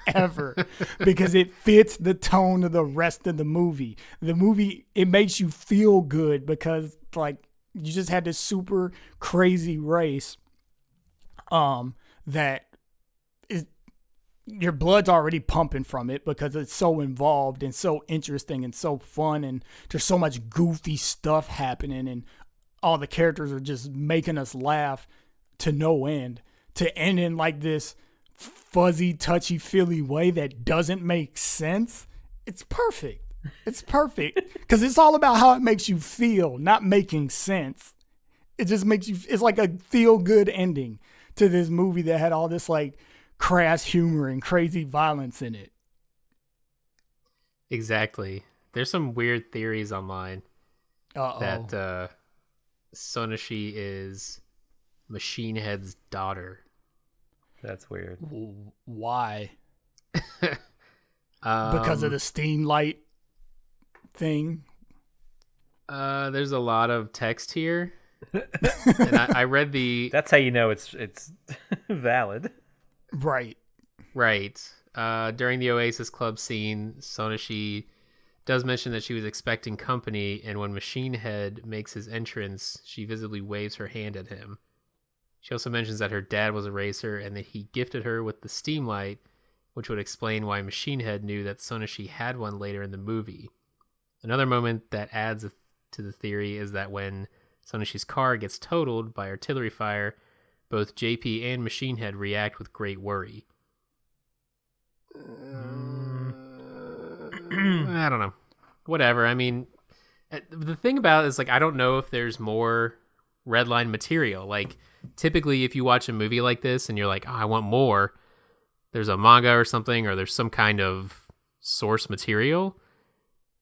ever because it fits the tone of the rest of the movie. The movie, it makes you feel good because like you just had this super crazy race that is, your blood's already pumping from it because it's so involved and so interesting and so fun, and there's so much goofy stuff happening, and all the characters are just making us laugh to no end, to end in like this fuzzy, touchy-feely way that doesn't make sense. It's perfect. It's perfect because it's all about how it makes you feel, not making sense. It just makes you, it's like a feel-good ending to this movie that had all this like crass humor and crazy violence in it. Exactly. There's some weird theories online that Sonoshi is Machine Head's daughter. That's weird. Why? Because of the steam light thing? There's a lot of text here. And I read the... That's how you know it's valid. Right. Right. During the Oasis Club scene, Sonoshi does mention that she was expecting company, and when Machine Head makes his entrance, she visibly waves her hand at him. She also mentions that her dad was a racer and that he gifted her with the steam light, which would explain why Machine Head knew that Sonoshi had one later in the movie. Another moment that adds to the theory is that when Sonoshi's car gets totaled by artillery fire, both JP and Machine Head react with great worry. I don't know. Whatever. I mean, the thing about it is, like, I don't know if there's more Redline material. Like, typically, if you watch a movie like this and you're like, oh, I want more, there's a manga or something, or there's some kind of source material.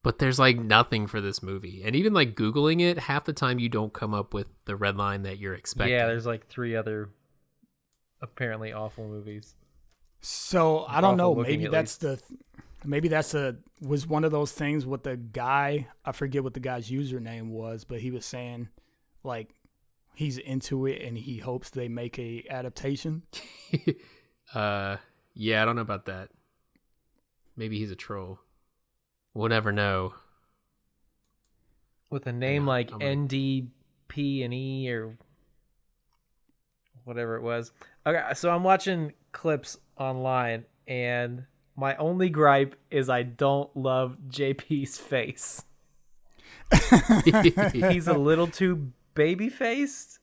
But there's, like, nothing for this movie. And even, like, Googling it, half the time you don't come up with the Redline that you're expecting. Yeah, there's, like, 3 other apparently awful movies. So, I don't know. Looking, maybe that's was one of those things with the guy. I forget what the guy's username was, but he was saying, like, he's into it and he hopes they make a adaptation. Yeah, I don't know about that. Maybe he's a troll. We'll never know. With a name like NDP and E or whatever it was. Okay, so I'm watching clips online, and my only gripe is I don't love JP's face. He's a little too baby-faced,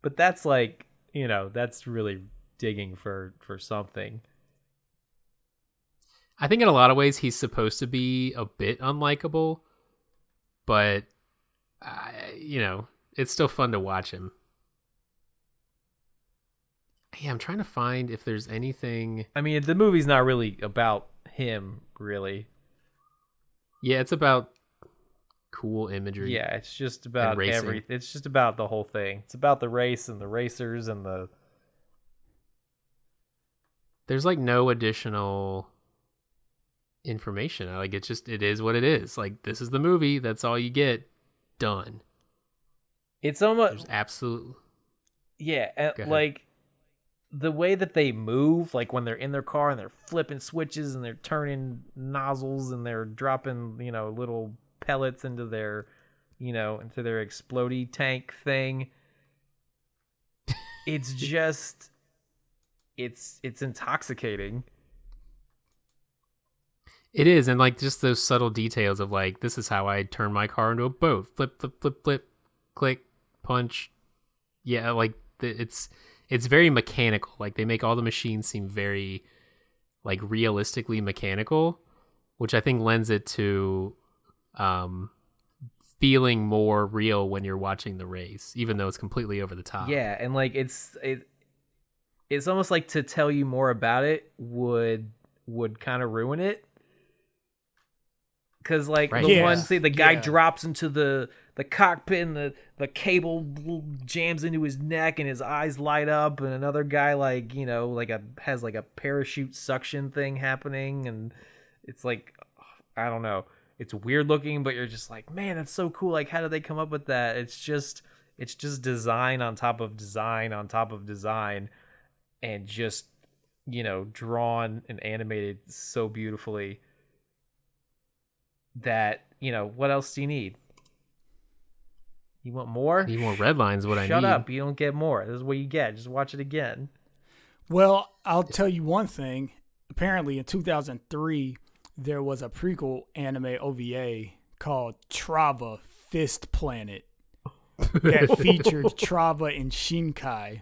but that's like, that's really digging for something. I think in a lot of ways he's supposed to be a bit unlikable, but it's still fun to watch him. Yeah, I'm trying to find if there's anything. I mean, the movie's not really about him, really. Yeah, it's about cool imagery. Yeah, it's just about everything. It's just about the whole thing. It's about the race and the racers and the. There's like no additional information. Like, it is what it is. Like, this is the movie. That's all you get. Done. It's almost. There's absolutely. Yeah, like. The way that they move, like when they're in their car and they're flipping switches and they're turning nozzles and they're dropping, little pellets into their, into their explodey tank thing. It's just, it's intoxicating. It is. And like just those subtle details of like, this is how I turn my car into a boat. Flip, flip, flip, flip, click, punch. Yeah. Like it's very mechanical. Like they make all the machines seem very like realistically mechanical, which I think lends it to feeling more real when you're watching the race, even though it's completely over the top. Yeah, and like it's almost like to tell you more about it would kind of ruin it. Cause like the guy drops into the cockpit and the cable jams into his neck and his eyes light up, and another guy has a parachute suction thing happening, and it's like, I don't know, it's weird looking, but you're just like, man, that's so cool. Like, how did they come up with that? It's just design on top of design on top of design, and just drawn and animated so beautifully that, what else do you need? You want more? I need more Redlines. What I need. Shut up. You don't get more. This is what you get. Just watch it again. Well, I'll tell you one thing. Apparently in 2003, there was a prequel anime OVA called Trava Fist Planet that featured Trava and Shinkai.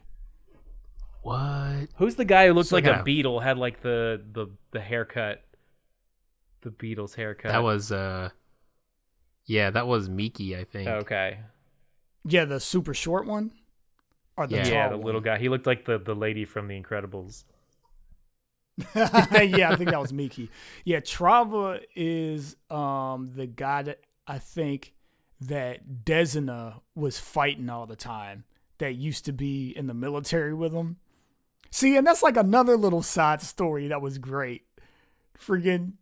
What? Who's the guy who looks like a beetle, had like the haircut? The Beatles haircut. That was that was Miki, I think. Okay. Yeah, the super short one? Or the tall the one? little guy. He looked like the lady from The Incredibles. Yeah, I think that was Miki. Yeah, Trava is the guy that I think that Desina was fighting all the time that used to be in the military with him. See, and that's like another little side story that was great. Friggin'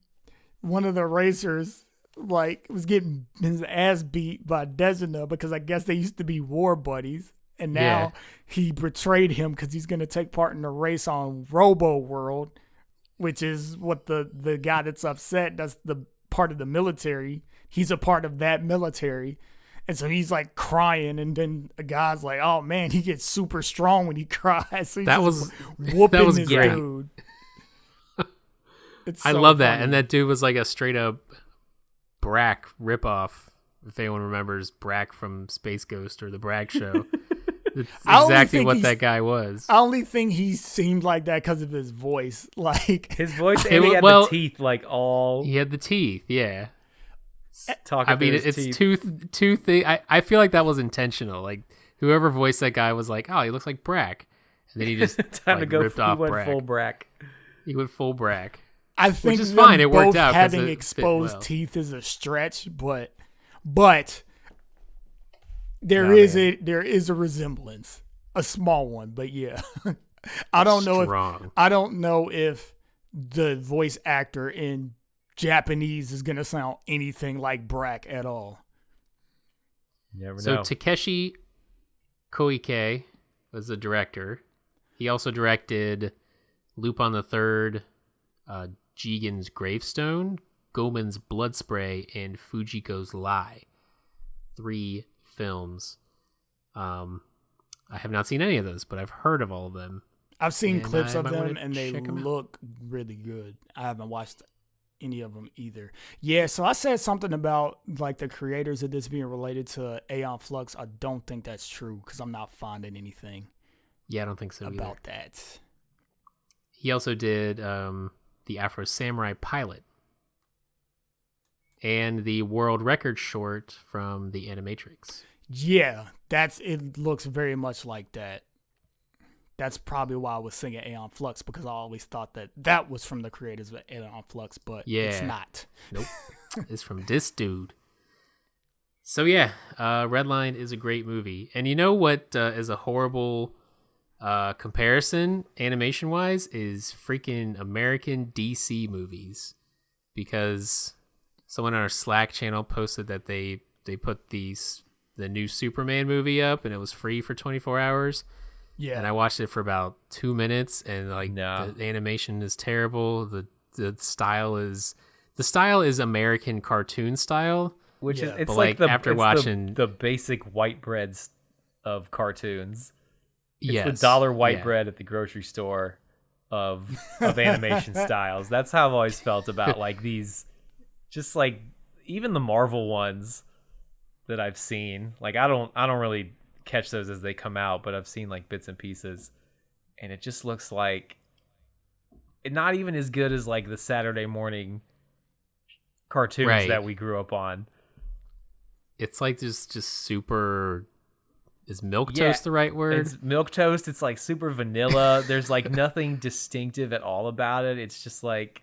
one of the racers like was getting his ass beat by Desina because I guess they used to be war buddies. And now he betrayed him because he's going to take part in the race on Robo World, which is what the guy that's upset, that's the part of the military. He's a part of that military. And so he's like crying. And then a guy's like, oh man, he gets super strong when he cries. So he's whooping this great. dude. I love that. And that dude was like a straight up Brack ripoff. If anyone remembers Brack from Space Ghost or the Bragg Show. It's exactly what that guy was. I only think he seemed like that because of his voice. Like his voice, and he had the teeth like all. He had the teeth, yeah. I mean, it's teeth. two things. I feel like that was intentional. Like whoever voiced that guy was like, oh, he looks like Brack, and then he just time to go. Ripped off He went Brack. full Brack. He went full Brack. I think which is fine. It worked out. Having exposed teeth is a stretch, but there is a resemblance, a small one, but yeah. I don't know if the voice actor in Japanese is going to sound anything like Brack at all. You never know. So Takeshi Koike was the director. He also directed Lupin the Third, Jigen's Gravestone, Goemon's Blood Spray, and Fujiko's Lie. 3 films. I have not seen any of those, but I've heard of all of them. I've seen clips of them, and they look really good. I haven't watched any of them either. Yeah, so I said something about like the creators of this being related to Aeon Flux. I don't think that's true because I'm not finding anything. Yeah, I don't think so about either. that. He also did the Afro Samurai Pilot and the world record short from the Animatrix. Yeah, it looks very much like that. That's probably why I was singing Aeon Flux, because I always thought that was from the creators of Aeon Flux, but it's not. Nope. It's from this dude. So yeah, Redline is a great movie. And you know what is a horrible comparison animation-wise is freaking American DC movies. Because someone on our Slack channel posted that they put the new Superman movie up and it was free for 24 hours. Yeah. And I watched it for about 2 minutes and the animation is terrible. The style is American cartoon style. Which is it's but like after watching the basic white breads of cartoons. It's the dollar white bread at the grocery store of animation styles. That's how I've always felt about like these, just like even the Marvel ones that I've seen. Like I don't really catch those as they come out, but I've seen like bits and pieces, and it just looks like not even as good as like the Saturday morning cartoons that we grew up on. It's like just super. Is milquetoast the right word? It's milquetoast. It's like super vanilla. There's like nothing distinctive at all about it. It's just like,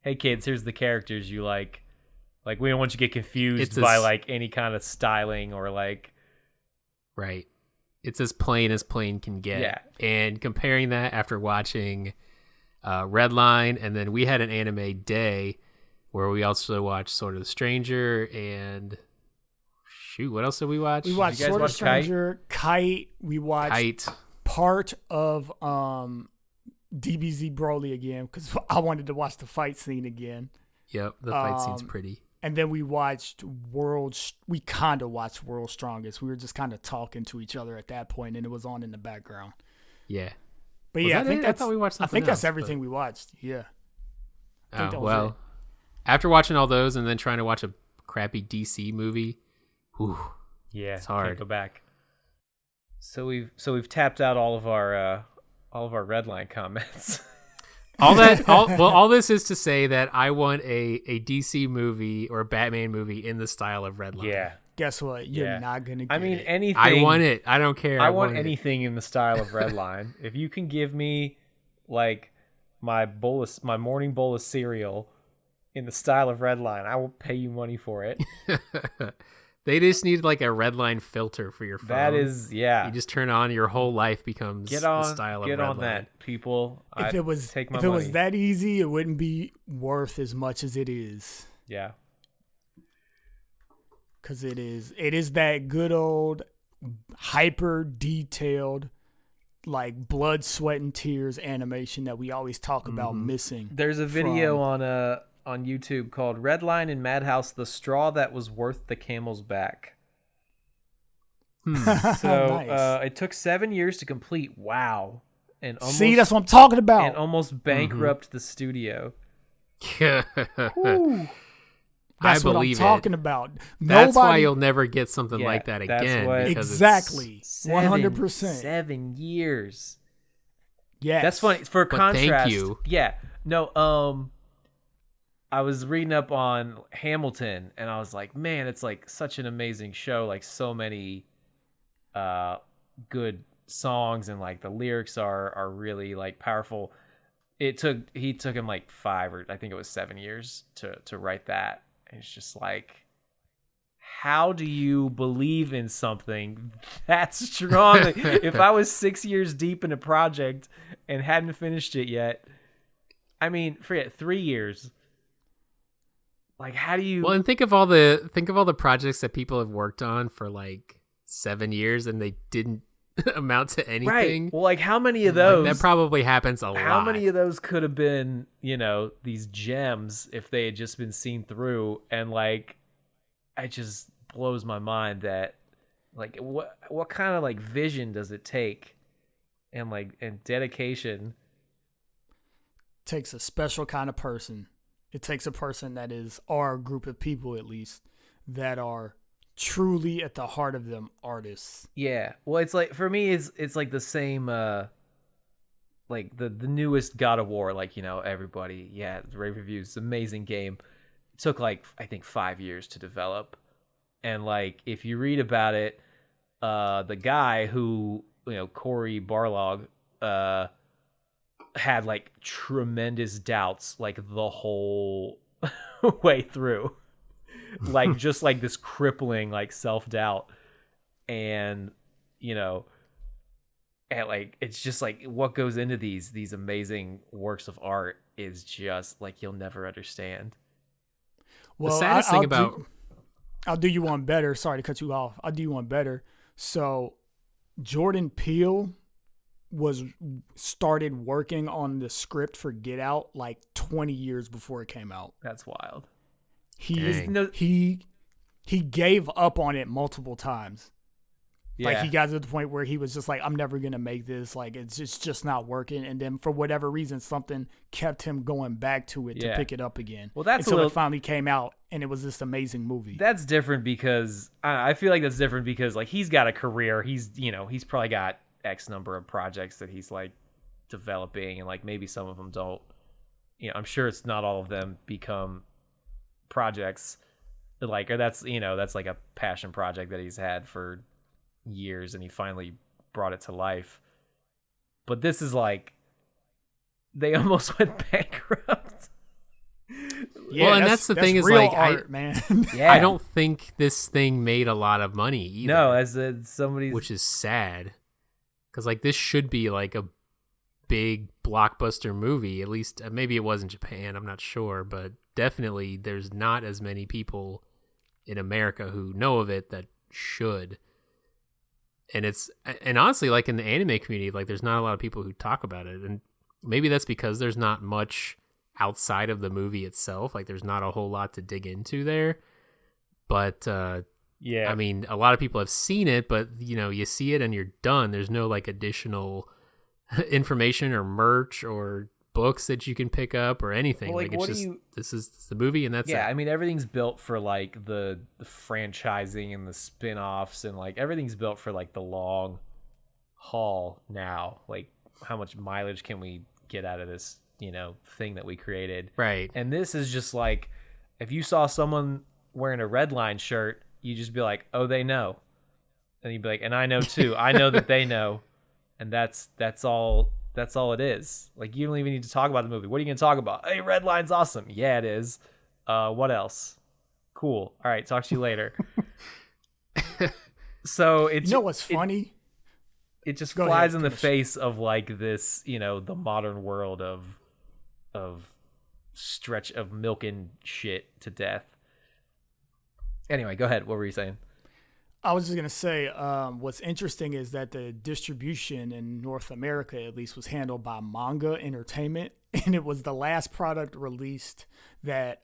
hey kids, here's the characters you like. Like we don't want you to get confused by like any kind of styling or like. Right. It's as plain can get. Yeah. And comparing that after watching Redline, and then we had an anime day where we also watched Sword of the Stranger and shoot, what else did we watch? We watched Sword of the Stranger, Kite. We watched part of DBZ Broly again because I wanted to watch the fight scene again. Yep, the fight scene's pretty. And then we watched kind of watched World's Strongest. We were just kind of talking to each other at that point, and it was on in the background. Yeah. But I thought we watched something else, that's everything we watched. Yeah. Well, after watching all those and then trying to watch a crappy DC movie, whew, yeah, it's hard. Can't go back. So we've tapped out all of our Redline comments. All this is to say that I want a DC movie or a Batman movie in the style of Redline. Yeah. Guess what? You're not gonna get it. Anything. I want it. I don't care. I want anything in the style of Redline. If you can give me like my morning bowl of cereal in the style of Redline, I will pay you money for it. They just need like a Redline filter for your phone. That is, yeah. You just turn on, your whole life becomes the style of Redline. Get on that, people. If it was that easy, it wouldn't be worth as much as it is. Yeah. Because it is that good old hyper detailed, like blood, sweat, and tears animation that we always talk about missing. There's a video on YouTube called Redline and MadHouse, the straw that was worth the camel's back. So Nice. it took 7 years to complete. Wow. And almost, See, that's what I'm talking about. And almost bankrupt the studio. That's I what I'm believe talking about. That's why you'll never get something Yeah, like that that's again. what- Because exactly 100%. 7 years. Yes, That's funny. For But contrast, thank you. Yeah. No, I was reading up on Hamilton and I was like, man, it's like such an amazing show. Like so many good songs and like the lyrics are really like powerful. He took him like 5 or I think it was 7 years to write that. And it's just like, how do you believe in something that strongly? If I was 6 years deep in a project and hadn't finished it yet, I mean, forget 3 years. Like, how do you? Well, and think of all the projects that people have worked on for like 7 years and they didn't amount to anything. Right. Well, like how many of those? Like, that probably happens a lot. How many of those could have been, these gems if they had just been seen through? And like, it just blows my mind that, like, what kind of like vision does it take, and dedication? Takes a special kind of person. It takes a person that is our group of people, at least, that are truly at the heart of them artists. Yeah. Well, it's like for me, it's like the same. Like the newest God of War, like everybody, rave reviews, amazing game. It took like I think 5 years to develop, and like if you read about it, the guy who Cory Barlog, had like tremendous doubts like the whole way through, like just like this crippling like self-doubt, and and like it's just like what goes into these amazing works of art is just like you'll never understand. Well, the saddest thing about I'll do you one better. Sorry to cut you off. I'll do you one better. So Jordan Peele started working on the script for Get Out like 20 years before it came out. That's wild. He gave up on it multiple times. Yeah. Like he got to the point where he was just like, I'm never gonna make this. Like it's just not working. And then for whatever reason, something kept him going back to it to pick it up again. Well, that's until it finally came out, and it was this amazing movie. That's different because I feel like that's different because like he's got a career. He's he's probably got X number of projects that he's like developing, and like maybe some of them don't. I'm sure it's not all of them become projects. Like or that's that's like a passion project that he's had for years and he finally brought it to life. But this is like they almost went bankrupt. Yeah, well, and that's the thing is real like art, man. Yeah. I don't think this thing made a lot of money either. No, as somebody, which is sad because like this should be like a big blockbuster movie. At least maybe it was in Japan. I'm not sure, but definitely there's not as many people in America who know of it that should. And honestly, like in the anime community, like there's not a lot of people who talk about it, and maybe that's because there's not much outside of the movie itself. Like there's not a whole lot to dig into there. But yeah, I mean, a lot of people have seen it, but you see it and you're done. There's no like additional information or merch or books that you can pick up or anything. Well, like it's just this is the movie and that's it. Yeah, I mean everything's built for like the franchising and the spin-offs, and like everything's built for like the long haul now. Like how much mileage can we get out of this, thing that we created? Right. And this is just like if you saw someone wearing a Redline shirt, you just be like, "Oh, they know." And you'd be like, "And I know too. I know that they know." And that's all it is. Like you don't even need to talk about the movie. What are you going to talk about? Hey, Redline's awesome. Yeah, it is. What else? Cool. All right, talk to you later. So it's You know what's funny? It just Go flies ahead, in the finish. face of like this, the modern world of stretch of milking shit to death. Anyway, go ahead. What were you saying? I was just gonna say, what's interesting is that the distribution in North America, at least, was handled by Manga Entertainment, and it was the last product released that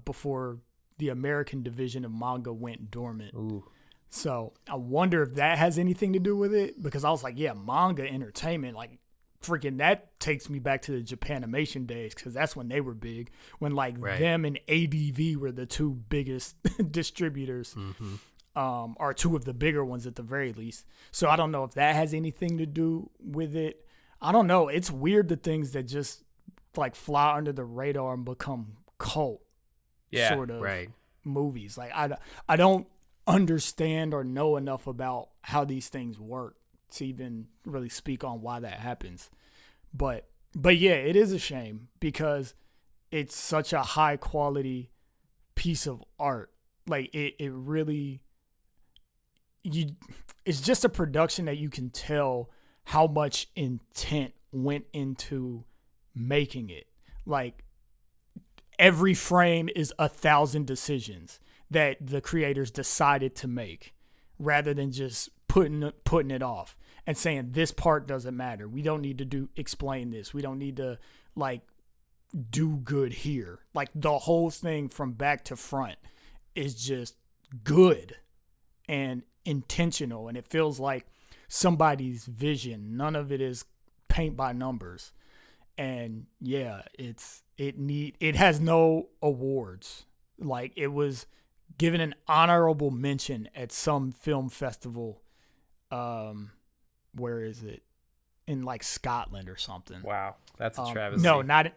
before the American division of manga went dormant. Ooh. So I wonder if that has anything to do with it, because I was like, yeah, Manga Entertainment, like freaking that takes me back to the Japanimation days, because that's when they were big, when like them and ADV were the two biggest distributors. Mm-hmm. Are two of the bigger ones at the very least. So I don't know if that has anything to do with it. I don't know. It's weird, the things that just like fly under the radar and become cult sort of movies. Like I don't understand or know enough about how these things work to even really speak on why that happens. But yeah, it is a shame because it's such a high quality piece of art. Like it really, it's just a production that you can tell how much intent went into making it. Like every frame is 1,000 decisions that the creators decided to make, rather than just putting it off and saying this part doesn't matter. We don't need to explain this. We don't need to like do good here. Like the whole thing from back to front is just good and intentional, and it feels like somebody's vision. None of it is paint by numbers. And yeah, it has no awards. Like it was given an honorable mention at some film festival. Where is it? In like Scotland or something. Wow, that's a travesty. No, not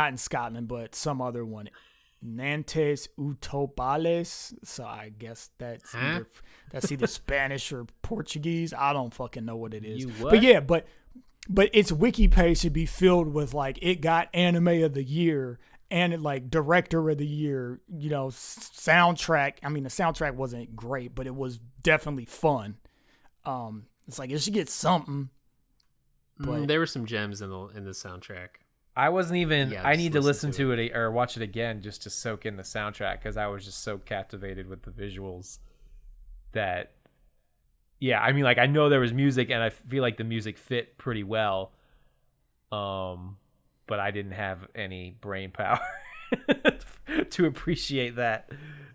in Scotland, but some other one. Nantes Utopales. So I guess that's either Spanish or Portuguese. I don't fucking know what it is. But yeah, but its wiki page should be filled with like, it got anime of the year and like director of the year, soundtrack. I mean, the soundtrack wasn't great, but it was definitely fun. It's like it should get something. But there were some gems in the soundtrack. I wasn't even. Yeah, I need to listen to it or watch it again just to soak in the soundtrack, because I was just so captivated with the visuals that. Yeah, I mean, like I know there was music, and I feel like the music fit pretty well. But I didn't have any brain power to appreciate that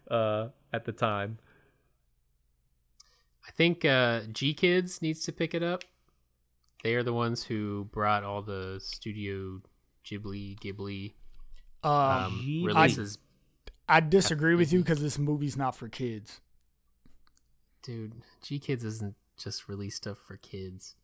at the time. I think G Kids needs to pick it up. They are the ones who brought all the Studio Ghibli releases. I disagree with you because this movie's not for kids. Dude, G Kids isn't just release stuff for kids.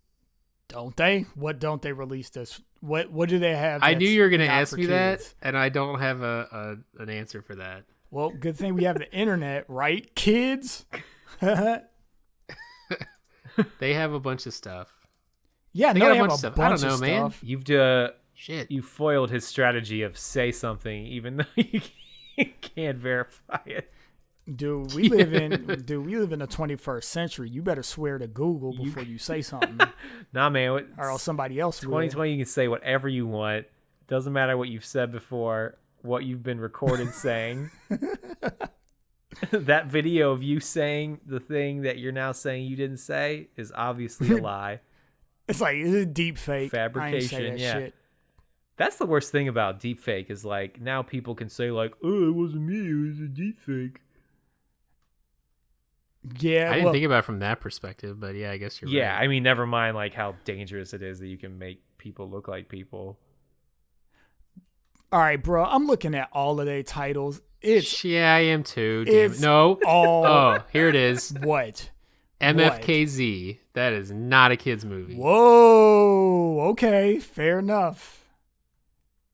Don't they? What don't they release this? What do they have? I knew you were going to ask me kids? that, and I don't have an answer for that. Well, good thing we have the internet, right, kids? They have a bunch of stuff. Yeah, they no, got they a have bunch a of stuff. bunch I don't know, of man. You've you foiled his strategy of say something even though you can't verify it. Dude, we live in the 21st century. You better swear to Google before you say something. Nah, man. Or else somebody else will. 2020, you can say whatever you want. Doesn't matter what you've said before, what you've been recorded saying. That video of you saying the thing that you're now saying you didn't say is obviously a lie. It's like, it's a deep fake. Fabrication, I ain't say that shit. That's the worst thing about deepfake is like now people can say like, oh, it wasn't me, it was a deepfake. Yeah, I didn't think about it from that perspective, but yeah, I guess you're right. Yeah, I mean, never mind like how dangerous it is that you can make people look like people. All right, bro. I'm looking at all of their titles. Yeah, I am too. It's no. All oh, here it is. What? MFKZ. That is not a kid's movie. Whoa. Okay, fair enough.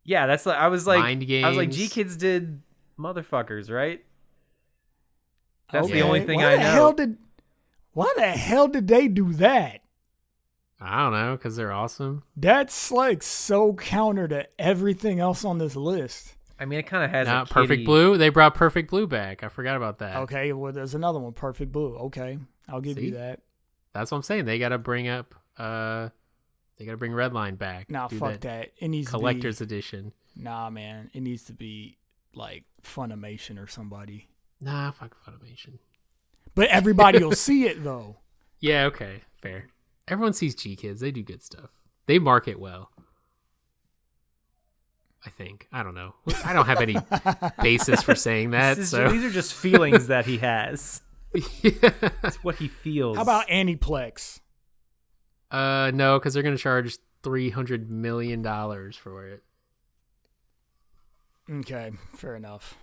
Yeah, that's like I was like Mind G Kids did motherfuckers, right? That's Okay. the only thing I know. Why the hell did they do that? I don't know, because they're awesome. That's like so counter to everything else on this list. I mean, it kind of has a Perfect kitty- Blue. They brought Perfect Blue back. I forgot about that. Okay, well, there's another one, Perfect Blue. Okay, I'll give See? you that. That's what I'm saying. They got to bring up. They got to bring Redline back. Nah, Do fuck that. It needs collector's to edition. be. Nah, man, it needs to be like Funimation or somebody. Nah, fuck Funimation. But everybody will see it though. Yeah, okay, fair. Everyone sees G Kids. They do good stuff. They market well. I think. I don't know. I don't have any basis for saying that. These So are just feelings that he has. yeah. It's what he feels. How about Aniplex? No, because they're gonna charge $300 million for it. Okay, fair enough.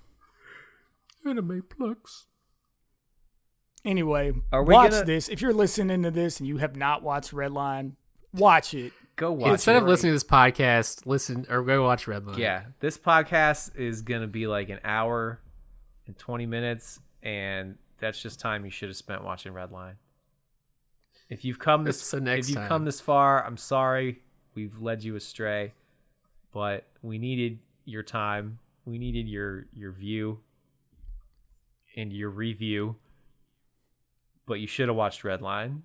Animeplex. Anyway, Are we watch gonna- this. If you're listening to this and you have not watched Redline, watch it. Go watch Instead it. of listening to this podcast, listen or go watch Redline. Yeah, this podcast is going to be like an hour and 20 minutes, and that's just time you should have spent watching Redline. If you've come this So next if you've time. come this far, I'm sorry. We've led you astray, but we needed your time. We needed your view and your review. But you should have watched Redline.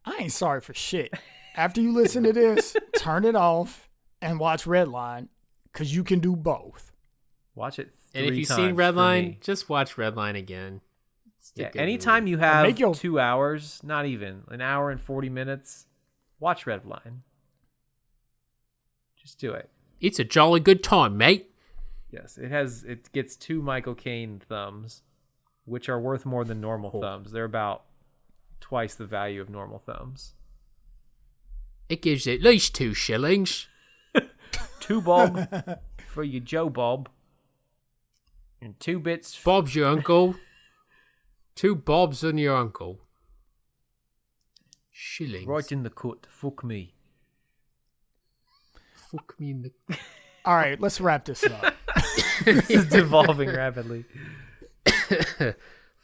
I ain't sorry for shit. After you listen to this, turn it off and watch Redline, because you can do both. Watch it And if 3 you've times seen for Redline, me. just watch Redline again. It's a Yeah, good anytime movie. you have make your- 2 hours, not even an hour and 40 minutes, watch Redline. Just do it. It's a jolly good time, mate. Yes, it gets 2 Michael Caine thumbs, which are worth more than normal thumbs. They're about twice the value of normal thumbs. It gives you at least 2 shillings. 2 bob for your Joe Bob. And 2 bits. Bob's your uncle. 2 bobs and your uncle. Shillings. Right in the cut. Fuck me. Fuck me in the... All right, let's wrap this up. This is devolving rapidly.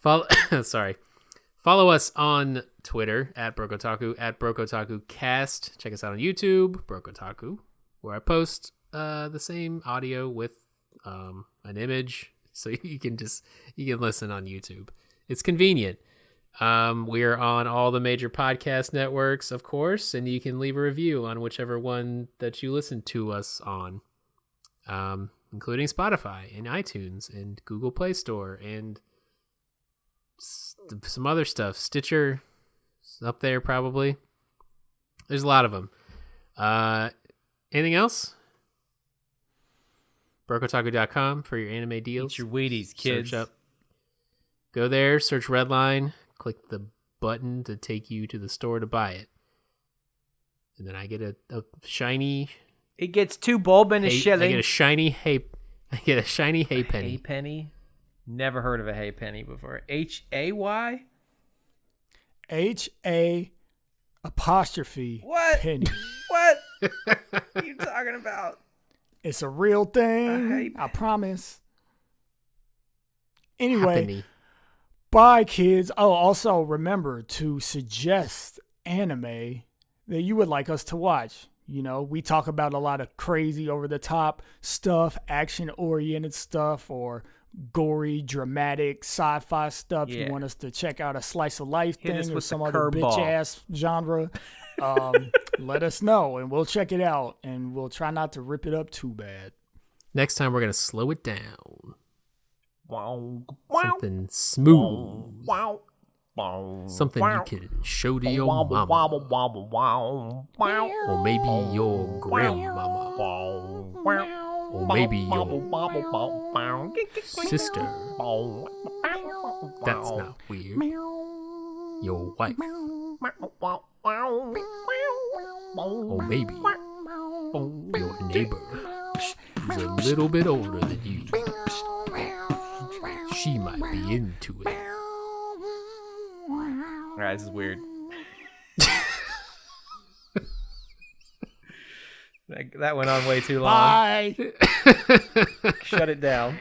Follow us on Twitter at Brokotaku, at BrokotakuCast. Check us out on YouTube, Brokotaku, where I post the same audio with an image, so you can listen on YouTube. It's convenient. We are on all the major podcast networks, of course, and you can leave a review on whichever one that you listen to us on, including Spotify and iTunes and Google Play Store and some other stuff. Stitcher is up there probably. There's a lot of them. Anything else? Brokotaku.com for your anime deals. Eat your Wheaties, kids. Go there, search Redline, click the button to take you to the store to buy it. And then I get a shiny It gets 2 bob and a shilling. I get a shiny penny. Hay penny? Never heard of a hay penny before. H-A-Y? H-A apostrophe What? penny. What? What are you talking about? It's a real thing. I promise. Anyway, Penny. bye, kids. Oh, also remember to suggest anime that you would like us to watch. You know, we talk about a lot of crazy, over-the-top stuff, action-oriented stuff, or gory, dramatic, sci-fi stuff. Yeah. You want us to check out a slice of life Hit us thing or with some the other curveball. bitch-ass genre, let us know, and we'll check it out, and we'll try not to rip it up too bad. Next time we're going to slow it down. Wow. Something smooth. Wow. Something you can show to your mama. Or maybe your grandmama. Or maybe your sister. That's not weird. Your wife. Or maybe your neighbor who's a little bit older than you. She might be into it. All right, this is weird. That went on way too long. Bye. Shut it down.